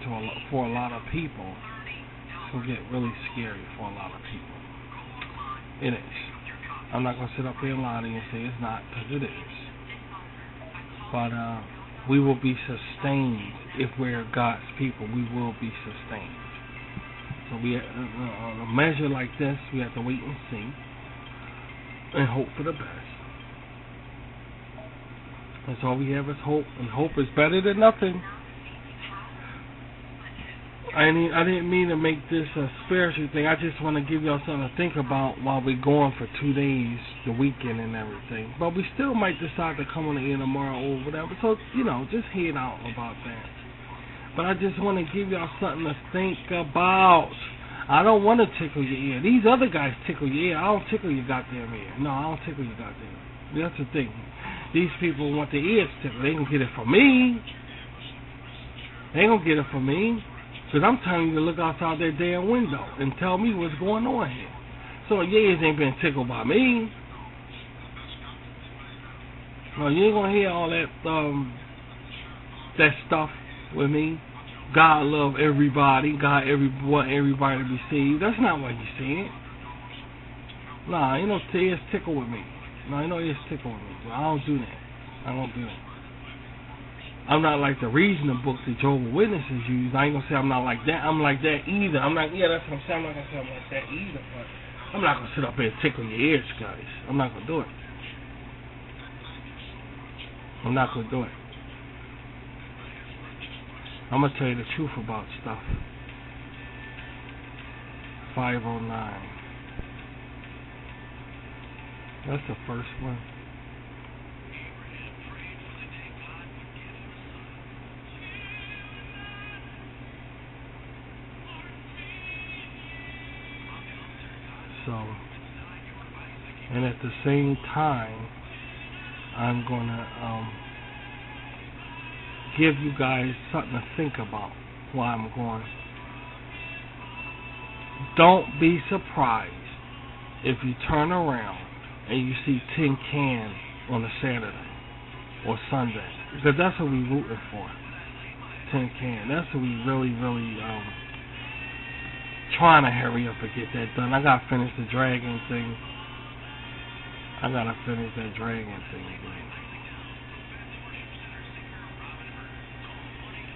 A: for a lot of people. It's going to get really scary for a lot of people. It is. I'm not going to sit up here and lie to you and say it's not, because it is. But we will be sustained if we're God's people. We will be sustained. So we, a measure like this, we have to wait and see and hope for the best. That's all we have is hope, and hope is better than nothing. I didn't mean to make this a spiritual thing. I just want to give y'all something to think about while we're going for 2 days, the weekend and everything. But we still might decide to come on the air tomorrow or whatever. So, you know, just head out about that. But I just want to give y'all something to think about. I don't want to tickle your ear. These other guys tickle your ear. I don't tickle your goddamn ear. No, I don't tickle your goddamn ear. That's the thing. These people want their ears tickled. They can get it from me. They ain't gonna get it from me. Because I'm telling you to look outside their damn window and tell me what's going on here. So your ears ain't been tickled by me. No, you ain't gonna hear all that stuff with me. God love everybody. God want everybody to be saved. That's not what you saying. Nah, ain't no ears tickle with me. No, ain't no ears tickle me. Well, I don't do that. I don't do that. I'm not like the reasoning books that Jehovah's Witnesses use. I ain't gonna say I'm not like that. I'm like that either. I'm not. Yeah, that's what I'm saying. I'm not gonna say I'm like that either. But I'm not gonna sit up here and tickle your ears, guys. I'm not gonna do it. I'm not gonna do it. I'm gonna tell you the truth about stuff. 509. That's the first one. So, and at the same time, I'm gonna give you guys something to think about while I'm going. Don't be surprised if you turn around and you see tin cans on a Saturday or Sunday, because that's what we rooting for. Tin can. That's what we really trying to hurry up and get that done. I gotta finish the dragon thing. I gotta finish that dragon thing again.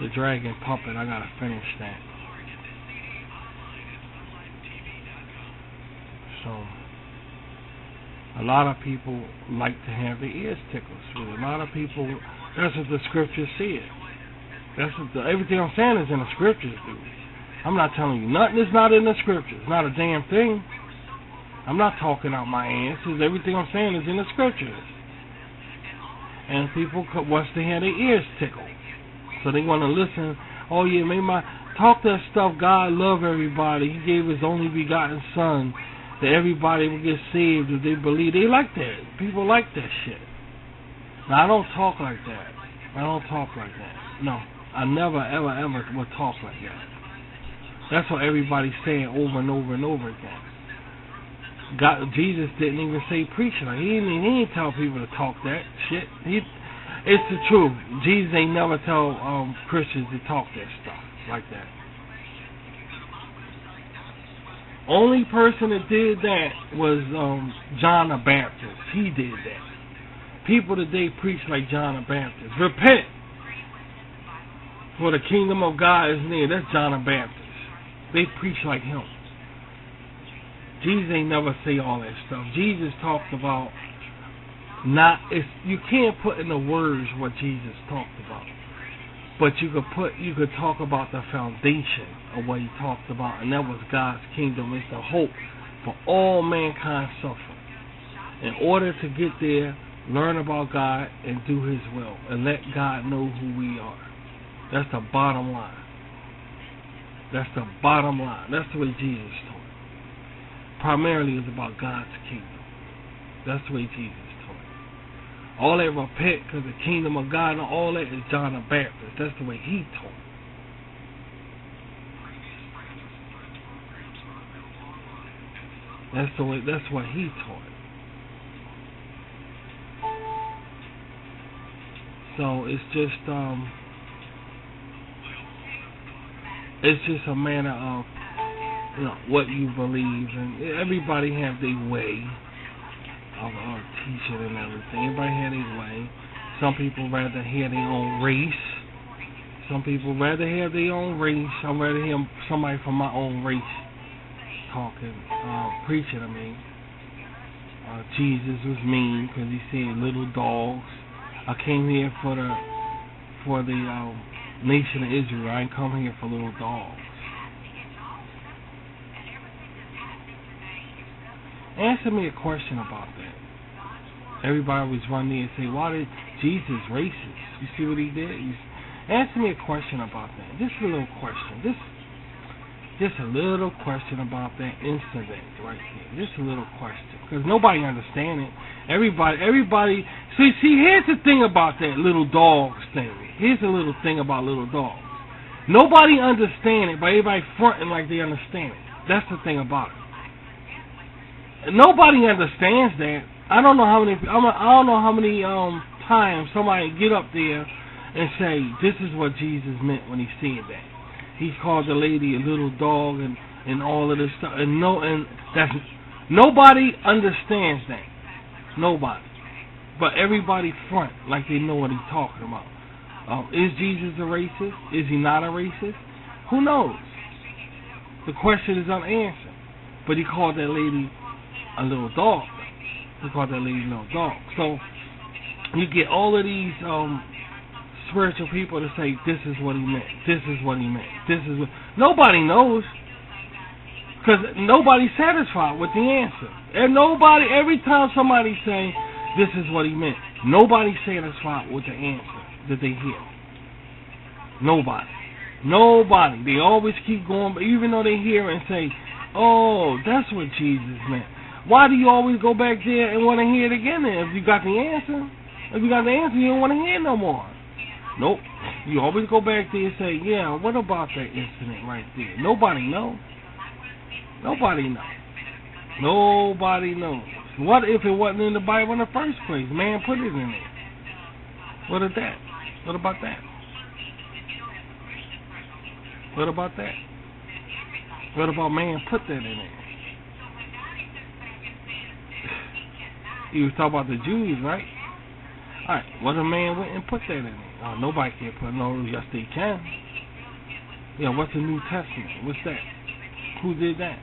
A: The dragon puppet. I gotta finish that. So, a lot of people like to have their ears tickled. So a lot of people, that's what the scriptures say. That's what everything I'm saying is in the scriptures, dude. I'm not telling you nothing that's not in the scriptures. Not a damn thing. I'm not talking out my answers. Everything I'm saying is in the scriptures. And people wants to hear their ears tickled. So they want to listen. Oh yeah, maybe talk that stuff. God love everybody. He gave His only begotten Son that everybody will get saved if they believe. They like that. People like that shit. Now I don't talk like that. I don't talk like that. No, I never ever would talk like that. That's what everybody's saying over and over and over again. God, Jesus didn't even say preaching. He didn't tell people to talk that shit. It's the truth. Jesus ain't never tell Christians to talk that stuff like that. Only person that did that was John the Baptist. He did that. People today preach like John the Baptist. Repent, for the kingdom of God is near. That's John the Baptist. They preach like him. Jesus ain't never say all that stuff. Jesus talked about you can't put in the words what Jesus talked about. But you could talk about the foundation of what he talked about, and that was God's kingdom. It's the hope for all mankind suffering. In order to get there, learn about God and do His will, and let God know who we are. That's the bottom line. That's the bottom line. That's the way Jesus taught. Primarily it's about God's kingdom. That's the way Jesus taught. All that repent because the kingdom of God and all that is John the Baptist. That's the way he taught. That's what he taught. So it's just a matter of what you believe, and everybody have their way of teaching and everything. Everybody have their way. Some people rather hear their own race. Some people rather have their own race. I'd rather hear somebody from my own race talking, preaching. I mean, Jesus was mean because he said little dogs. I came here for the nation of Israel. I ain't come here for little dogs. Answer me a question about that. Everybody always run there and say, why did Jesus racist? You see what he did? Answer me a question about that. Just a little question. Just a little question about that incident right there. Just a little question. Because nobody understands it. Everybody. See, here's the thing about that little dogs thing. Here's a little thing about little dogs. Nobody understands it, but everybody fronting like they understand it. That's the thing about it. Nobody understands that. I don't know how many times somebody get up there and say this is what Jesus meant when he said that. He called the lady a little dog and all of this stuff. And that's nobody understands that. Nobody. But everybody front like they know what he's talking about. Is Jesus a racist? Is he not a racist? Who knows? The question is unanswered. But he called that lady a little dog. He called that lady a little dog. So you get all of these spiritual people to say, this is what he meant. This is what he meant. This is what... Nobody knows. Because nobody's satisfied with the answer. And nobody, every time somebody say, this is what he meant, nobody's satisfied with the answer that they hear. Nobody. Nobody. They always keep going, but even though they hear and say, oh, that's what Jesus meant. Why do you always go back there and want to hear it again then? If you got the answer, you don't want to hear no more. Nope. You always go back there and say, yeah, what about that incident right there? Nobody knows. Nobody knows. Nobody knows. What if it wasn't in the Bible in the first place? Man put it in there. What is that? What about that? What about that? What about man put that in there? He was talking about the Jews, right? Alright, what if man went and put that in there? Oh, nobody can put no, yes they can. Yeah, what's the New Testament? What's that? Who did that?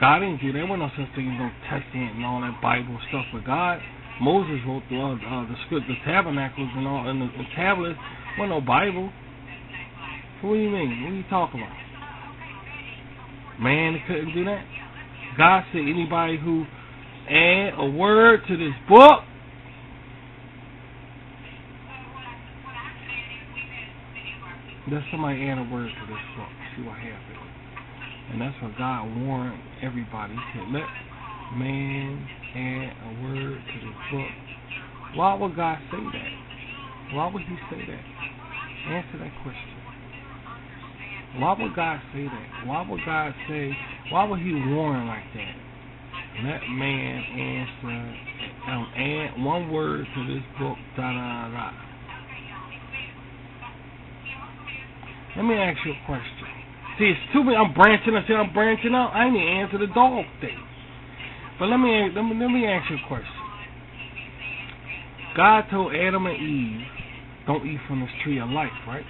A: God didn't do that. There wasn't no such thing as no Testament and all that Bible stuff with God. Moses wrote the script, the tabernacles and all, and the tablets. There wasn't no Bible. So what do you mean? What are you talking about? Man couldn't do that. God said anybody who add a word to this book, let somebody add a word to this book. See what happens. And that's what God warned everybody. He said, let man add a word to this book. Why would God say that? Why would he say that? Answer that question. Why would God say that? Why would God say, why would he warn like that? Let man add one word to this book, da-da-da-da. Let me ask you a question. See, it's too many. I'm branching out. I ain't even answer the dog thing. But let me ask you a question. God told Adam and Eve, don't eat from this tree of life, right?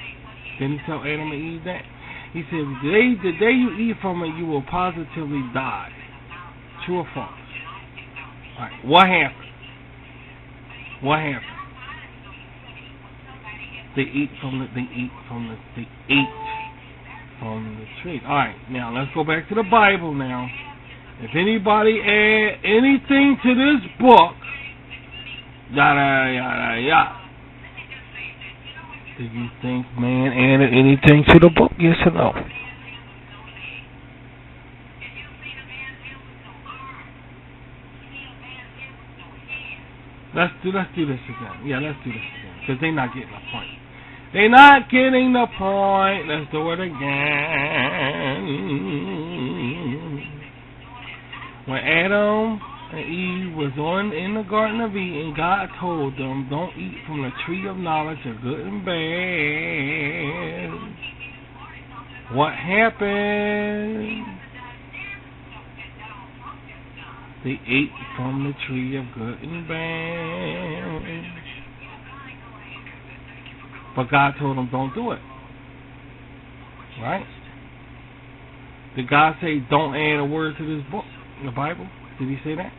A: Didn't he tell Adam and Eve that? He said, the day you eat from it, you will positively die. True or false? All right. What happened? What happened? They ate from the tree. All right. Now let's go back to the Bible. Now, if anybody add anything to this book, yada yada yada. Do you think man added anything to the book? Yes or no? Let's do this again. Yeah, let's do this again. Because they're not getting the point. They're not getting the point. Let's do it again. When Adam and Eve was in the Garden of Eden, God told them, don't eat from the tree of knowledge of good and bad. What happened? They ate from the tree of good and bad. But God told them, don't do it. Right? Did God say, don't add a word to this book, the Bible? Did he say that?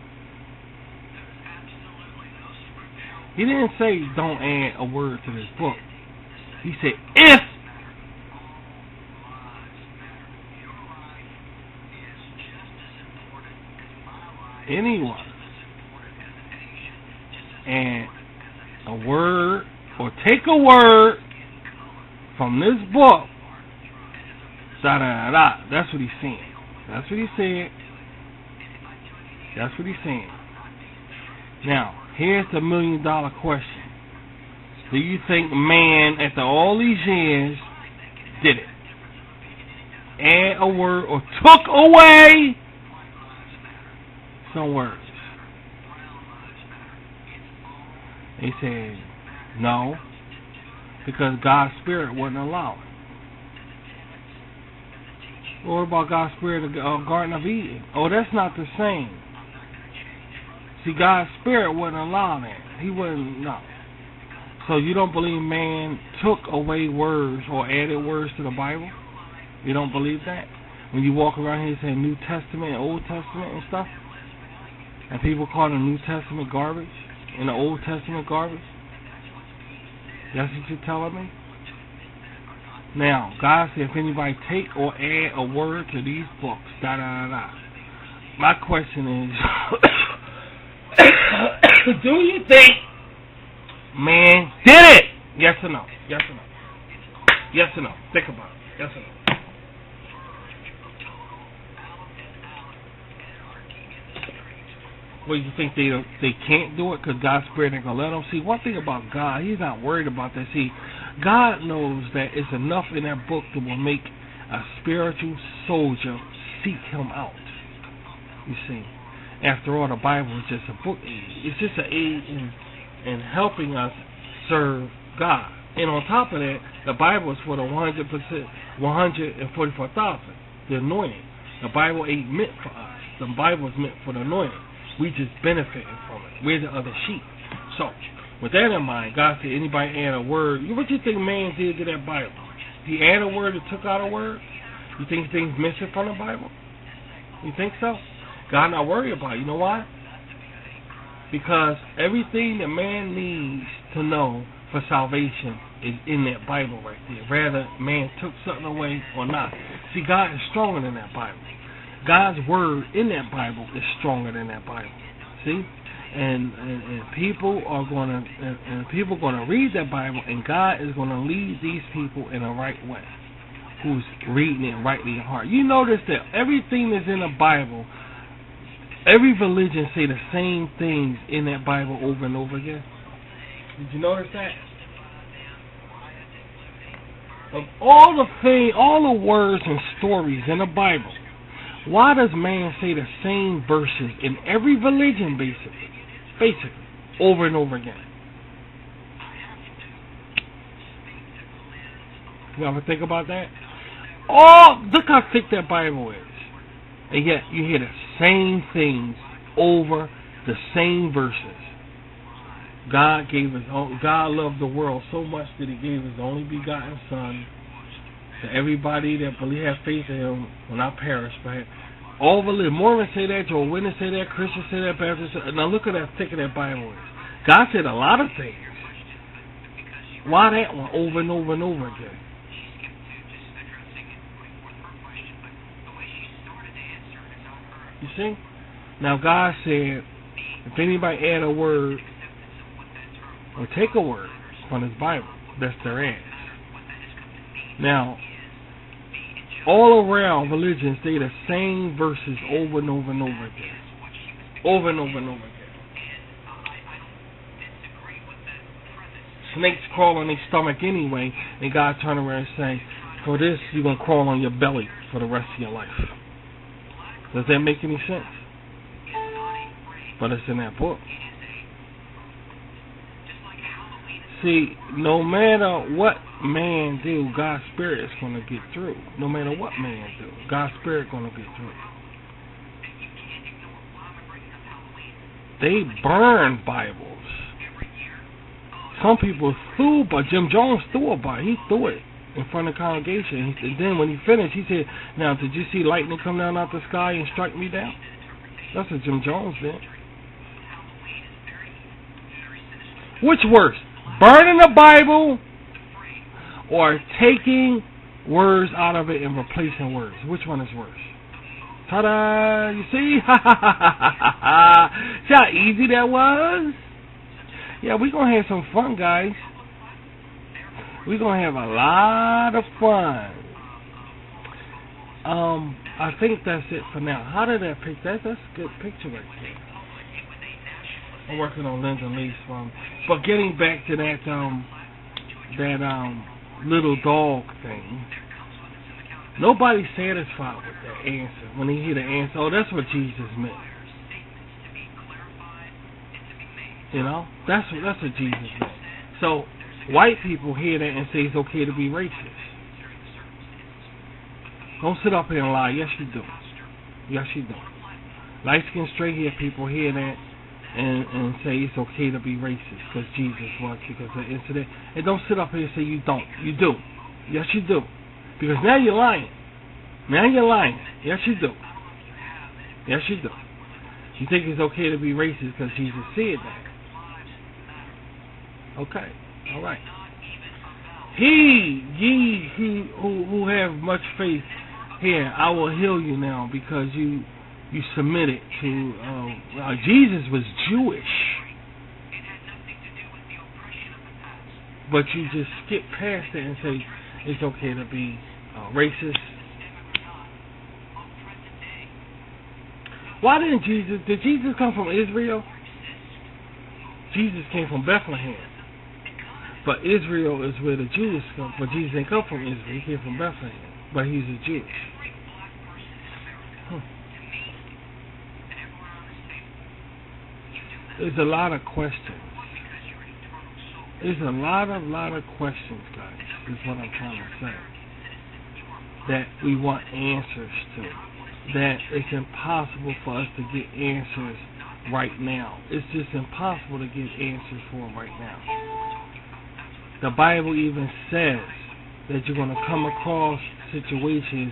A: He didn't say, don't add a word to this book. He said, if anyone and a word or take a word from this book, da da da. That's what he's saying. That's what he said. That's what he's saying. Now, here's the $1 million question. Do you think man, after all these years, did it? Add a word or took away some words? He said, no, because God's Spirit wouldn't allow it. What about God's Spirit of Garden of Eden? Oh, that's not the same. See, God's Spirit wouldn't allow that. He wouldn't, no. So you don't believe man took away words or added words to the Bible? You don't believe that? When you walk around here saying New Testament and Old Testament and stuff, and people call the New Testament garbage and the Old Testament garbage? That's what you're telling me? Now, God said if anybody take or add a word to these books, da-da-da-da. My question is, do you think man did it? Yes or no? Yes or no? Yes or no? Think about it. Yes or no? Well, you think they can't do it because God's Spirit ain't going to let them? See, one thing about God, He's not worried about that. See, God knows that it's enough in that book that will make a spiritual soldier seek Him out. You see, after all, the Bible is just a book aid. It's just an aid in helping us serve God. And on top of that, the Bible is for the 144,000, the anointing. The Bible ain't meant for us. The Bible is meant for the anointing. We just benefiting from it. We're the other sheep. So, with that in mind, God said, anybody add a word? What do you think man did to that Bible? He added a word and took out a word? You think things missing from the Bible? You think so? God not worried about it. You know why? Because everything that man needs to know for salvation is in that Bible right there. Rather, man took something away or not. See, God is stronger than that Bible. God's word in that Bible is stronger than that Bible. See? And people are gonna read that Bible, and God is gonna lead these people in the right way, who's reading it rightly in heart. You notice that everything that's in the Bible, every religion say the same things in that Bible over and over again. Did you notice that? Of all the words and stories in the Bible, why does man say the same verses in every religion, basically, over and over again? You ever think about that? Look how thick that Bible is, and yet you hear the same things over the same verses. God loved the world so much that He gave His only begotten Son. To everybody that have faith in Him will not perish, but all religion. Mormons say that, Jehovah's Witnesses say that, Christians say that, Baptists say that. Now look at how thick that Bible is. God said a lot of things. Why that one over and over and over again? You see? Now God said, if anybody add a word or take a word from His Bible, that's their ass. Now, all around religions, say the same verses over and over and over again. Over and over and over again. Snakes crawl on their stomach anyway, and God turn around and say, for this, you're going to crawl on your belly for the rest of your life. Does that make any sense? But it's in that book. See, no matter what man do, God's Spirit is going to get through. No matter what man do, God's Spirit is going to get through. They burn Bibles. Some people threw, but Jim Jones threw a Bible. He threw it in front of the congregation. And then when he finished, he said, now, did you see lightning come down out the sky and strike me down? That's what Jim Jones did. Which worse? Burning the Bible or taking words out of it and replacing words? Which one is worse? Ta-da! You see? See how easy that was? Yeah, we're going to have some fun, guys. We're going to have a lot of fun. I think that's it for now. How did that pick? That's a good picture right there. I'm working on Lens and Lease from. But getting back to that little dog thing, nobody's satisfied with that answer. When they hear the answer, oh, that's what Jesus meant. You know, that's what Jesus meant. So white people hear that and say it's okay to be racist. Don't sit up here and lie. Yes, you do. Yes, you do. Light-skinned, straight-haired people hear that and say it's okay to be racist because Jesus was, because of the incident. And don't sit up here and say you don't. You do. Yes, you do. Because now you're lying. Now you're lying. Yes, you do. Yes, you do. You think it's okay to be racist because Jesus said that. Okay. All right. Ye who have much faith, here, I will heal you now because you submitted to, Jesus was Jewish. But you just skip past it and say it's okay to be racist. Why did Jesus come from Israel? Jesus came from Bethlehem. But Israel is where the Jews come. But Jesus didn't come from Israel. He came from Bethlehem. But he's a Jew. There's a lot of questions. There's a lot of questions, guys, is what I'm trying to say. That we want answers to. That it's impossible for us to get answers right now. It's just impossible to get answers for them right now. The Bible even says that you're going to come across situations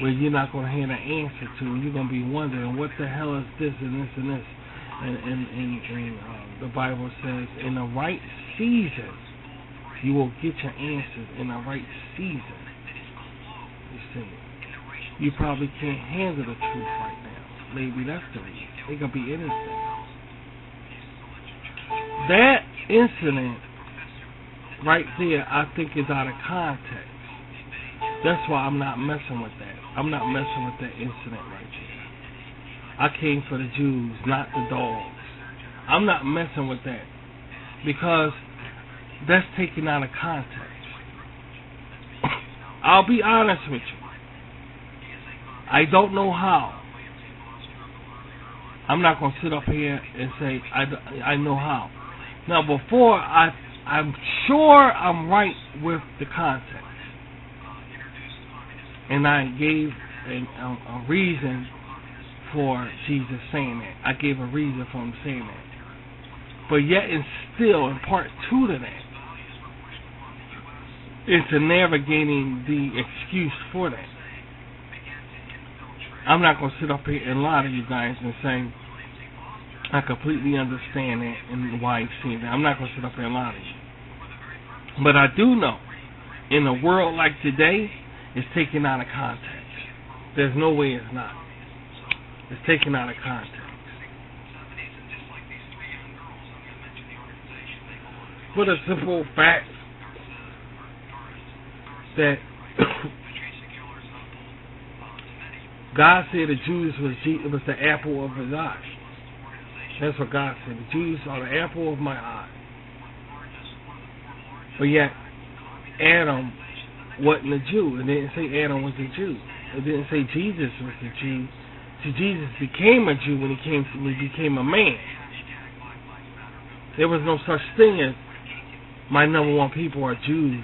A: where you're not going to have an answer to. You're going to be wondering, what the hell is this and this and this? And the Bible says, in the right season, you will get your answers in the right season. You see, you probably can't handle the truth right now. Maybe that's the reason. It could be anything. That incident right there, I think, is out of context. That's why I'm not messing with that. I'm not messing with that incident right there. I came for the Jews, not the dogs. I'm not messing with that because that's taken out of context. I'll be honest with you. I don't know how. I'm not going to sit up here and say I know how. Now, before I'm sure I'm right with the context, and I gave a reason for Jesus saying that. I gave a reason for him saying that. But yet, and still, in part 2 to that, into navigating the excuse for that. I'm not going to sit up here and lie to you guys and say I completely understand that and why he's saying that. I'm not going to sit up here and lie to you. But I do know, in a world like today, it's taken out of context. There's no way it's not. It's taken out of context. For the simple fact that God said the Jews was the apple of his eye. That's what God said. The Jews are the apple of my eye. But yet, Adam wasn't a Jew. It didn't say Adam was a Jew. It didn't say Jesus was a Jew. See, Jesus became a Jew when he became a man. There was no such thing as my number one people are Jews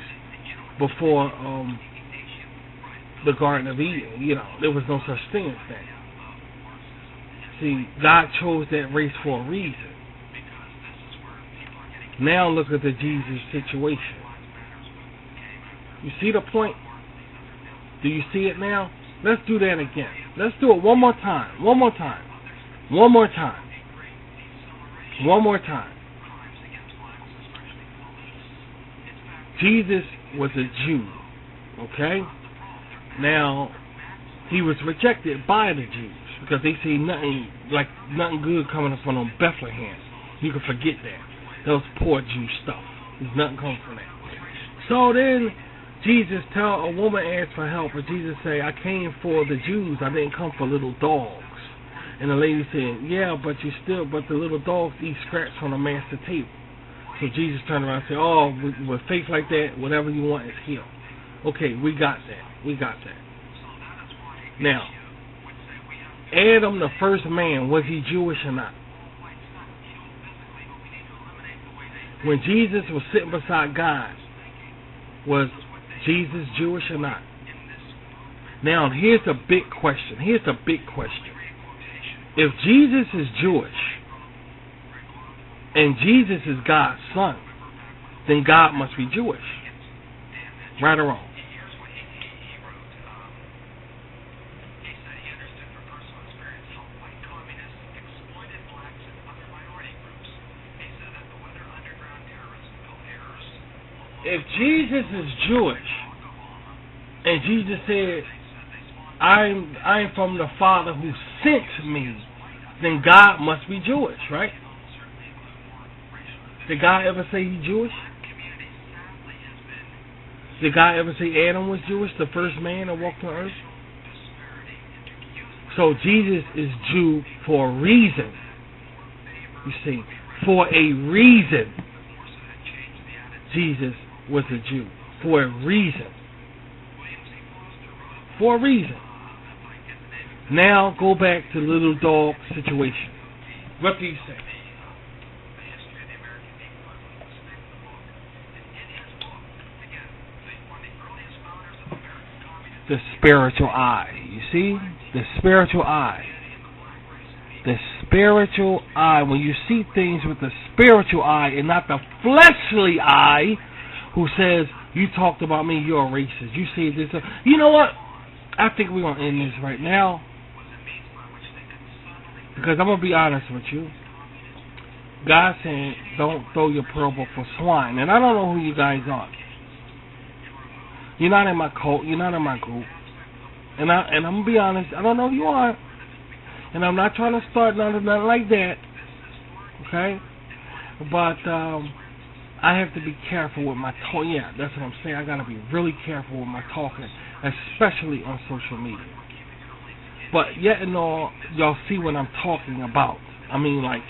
A: before the Garden of Eden. You know, there was no such thing as that. See, God chose that race for a reason. Now look at the Jesus situation. You see the point? Do you see it now? Let's do that again. Let's do it one more time. One more time. One more time. One more time. Jesus was a Jew. Okay? Now, he was rejected by the Jews because they see nothing good coming up from Bethlehem. You can forget that. That was poor Jew stuff. There's nothing coming from that. So then Jesus a woman asked for help, and Jesus said, I came for the Jews. I didn't come for little dogs. And the lady said, yeah, but the little dogs eat scraps from the master table. So Jesus turned around and said, oh, with faith like that, whatever you want is healed. Okay, we got that. We got that. Now, Adam, the first man, was he Jewish or not? When Jesus was sitting beside God, was Jesus Jewish or not? Now, here's a big question. Here's a big question. If Jesus is Jewish, and Jesus is God's son, then God must be Jewish. Right or wrong? If Jesus is Jewish, and Jesus said, I'm from the Father who sent me, then God must be Jewish, right? Did God ever say he's Jewish? Did God ever say Adam was Jewish, the first man that walked on earth? So Jesus is Jew for a reason. You see, for a reason, Jesus was a Jew. For a reason. For a reason. Now go back to Little Dog situation. What do you say? The spiritual eye. You see? The spiritual eye. The spiritual eye. When you see things with the spiritual eye and not the fleshly eye, who says, you talked about me, you're a racist. You say this. You know what? I think we're going to end this right now. Because I'm going to be honest with you. God saying, don't throw your pearl before swine. And I don't know who you guys are. You're not in my cult. You're not in my group. And I'm going to be honest. I don't know who you are. And I'm not trying to start nothing like that. Okay? But I have to be careful with my talk. Yeah, that's what I'm saying. I got to be really careful with my talking, especially on social media. But yet and all, y'all see what I'm talking about. I mean, like,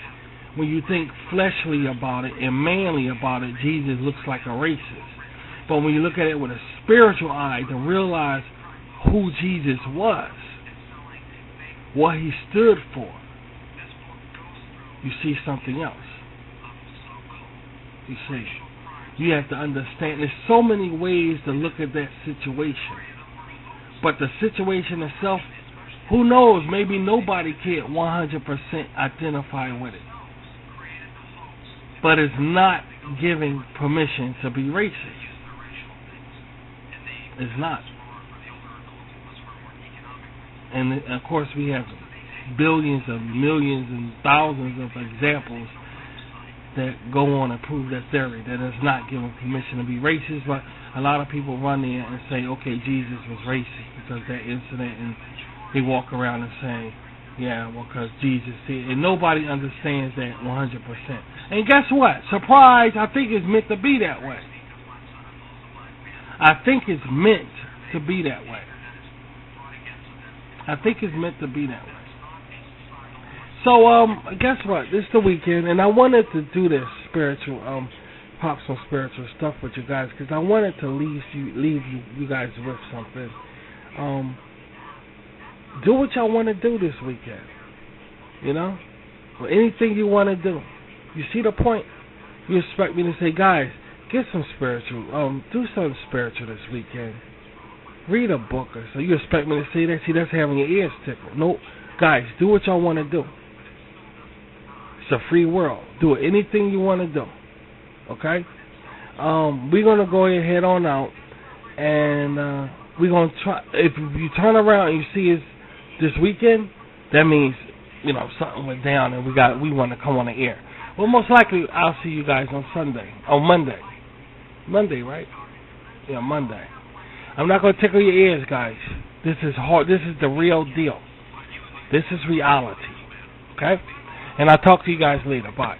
A: when you think fleshly about it and manly about it, Jesus looks like a racist. But when you look at it with a spiritual eye to realize who Jesus was, what he stood for, you see something else. You see, you have to understand there's so many ways to look at that situation. But the situation itself, who knows, maybe nobody can 100% identify with it. But it's not giving permission to be racist. It's not. And of course we have billions of millions and thousands of examples that go on and prove that theory, that it's not given permission to be racist. But a lot of people run there and say, okay, Jesus was racist because that incident, and they walk around and say, yeah, well, because Jesus said, and nobody understands that 100%. And guess what? Surprise, I think it's meant to be that way. I think it's meant to be that way. I think it's meant to be that way. So, guess what? This is the weekend, and I wanted to do this spiritual, pop some spiritual stuff with you guys, because I wanted to leave you guys with something. Do what y'all want to do this weekend. You know? Or anything you want to do. You see the point? You expect me to say, guys, get some spiritual, do something spiritual this weekend. Read a book or so. You expect me to say that? See, that's having your ears tickled. No, guys, do what y'all want to do. It's a free world. Do anything you want to do. Okay? We're going to go ahead on out, and we're going to try. If you turn around and you see it's this weekend, that means, you know, something went down and we want to come on the air. Well, most likely I'll see you guys on Monday. Monday, right? Yeah, Monday. I'm not going to tickle your ears, guys. This is hard. This is the real deal. This is reality. Okay? And I'll talk to you guys later. Bye.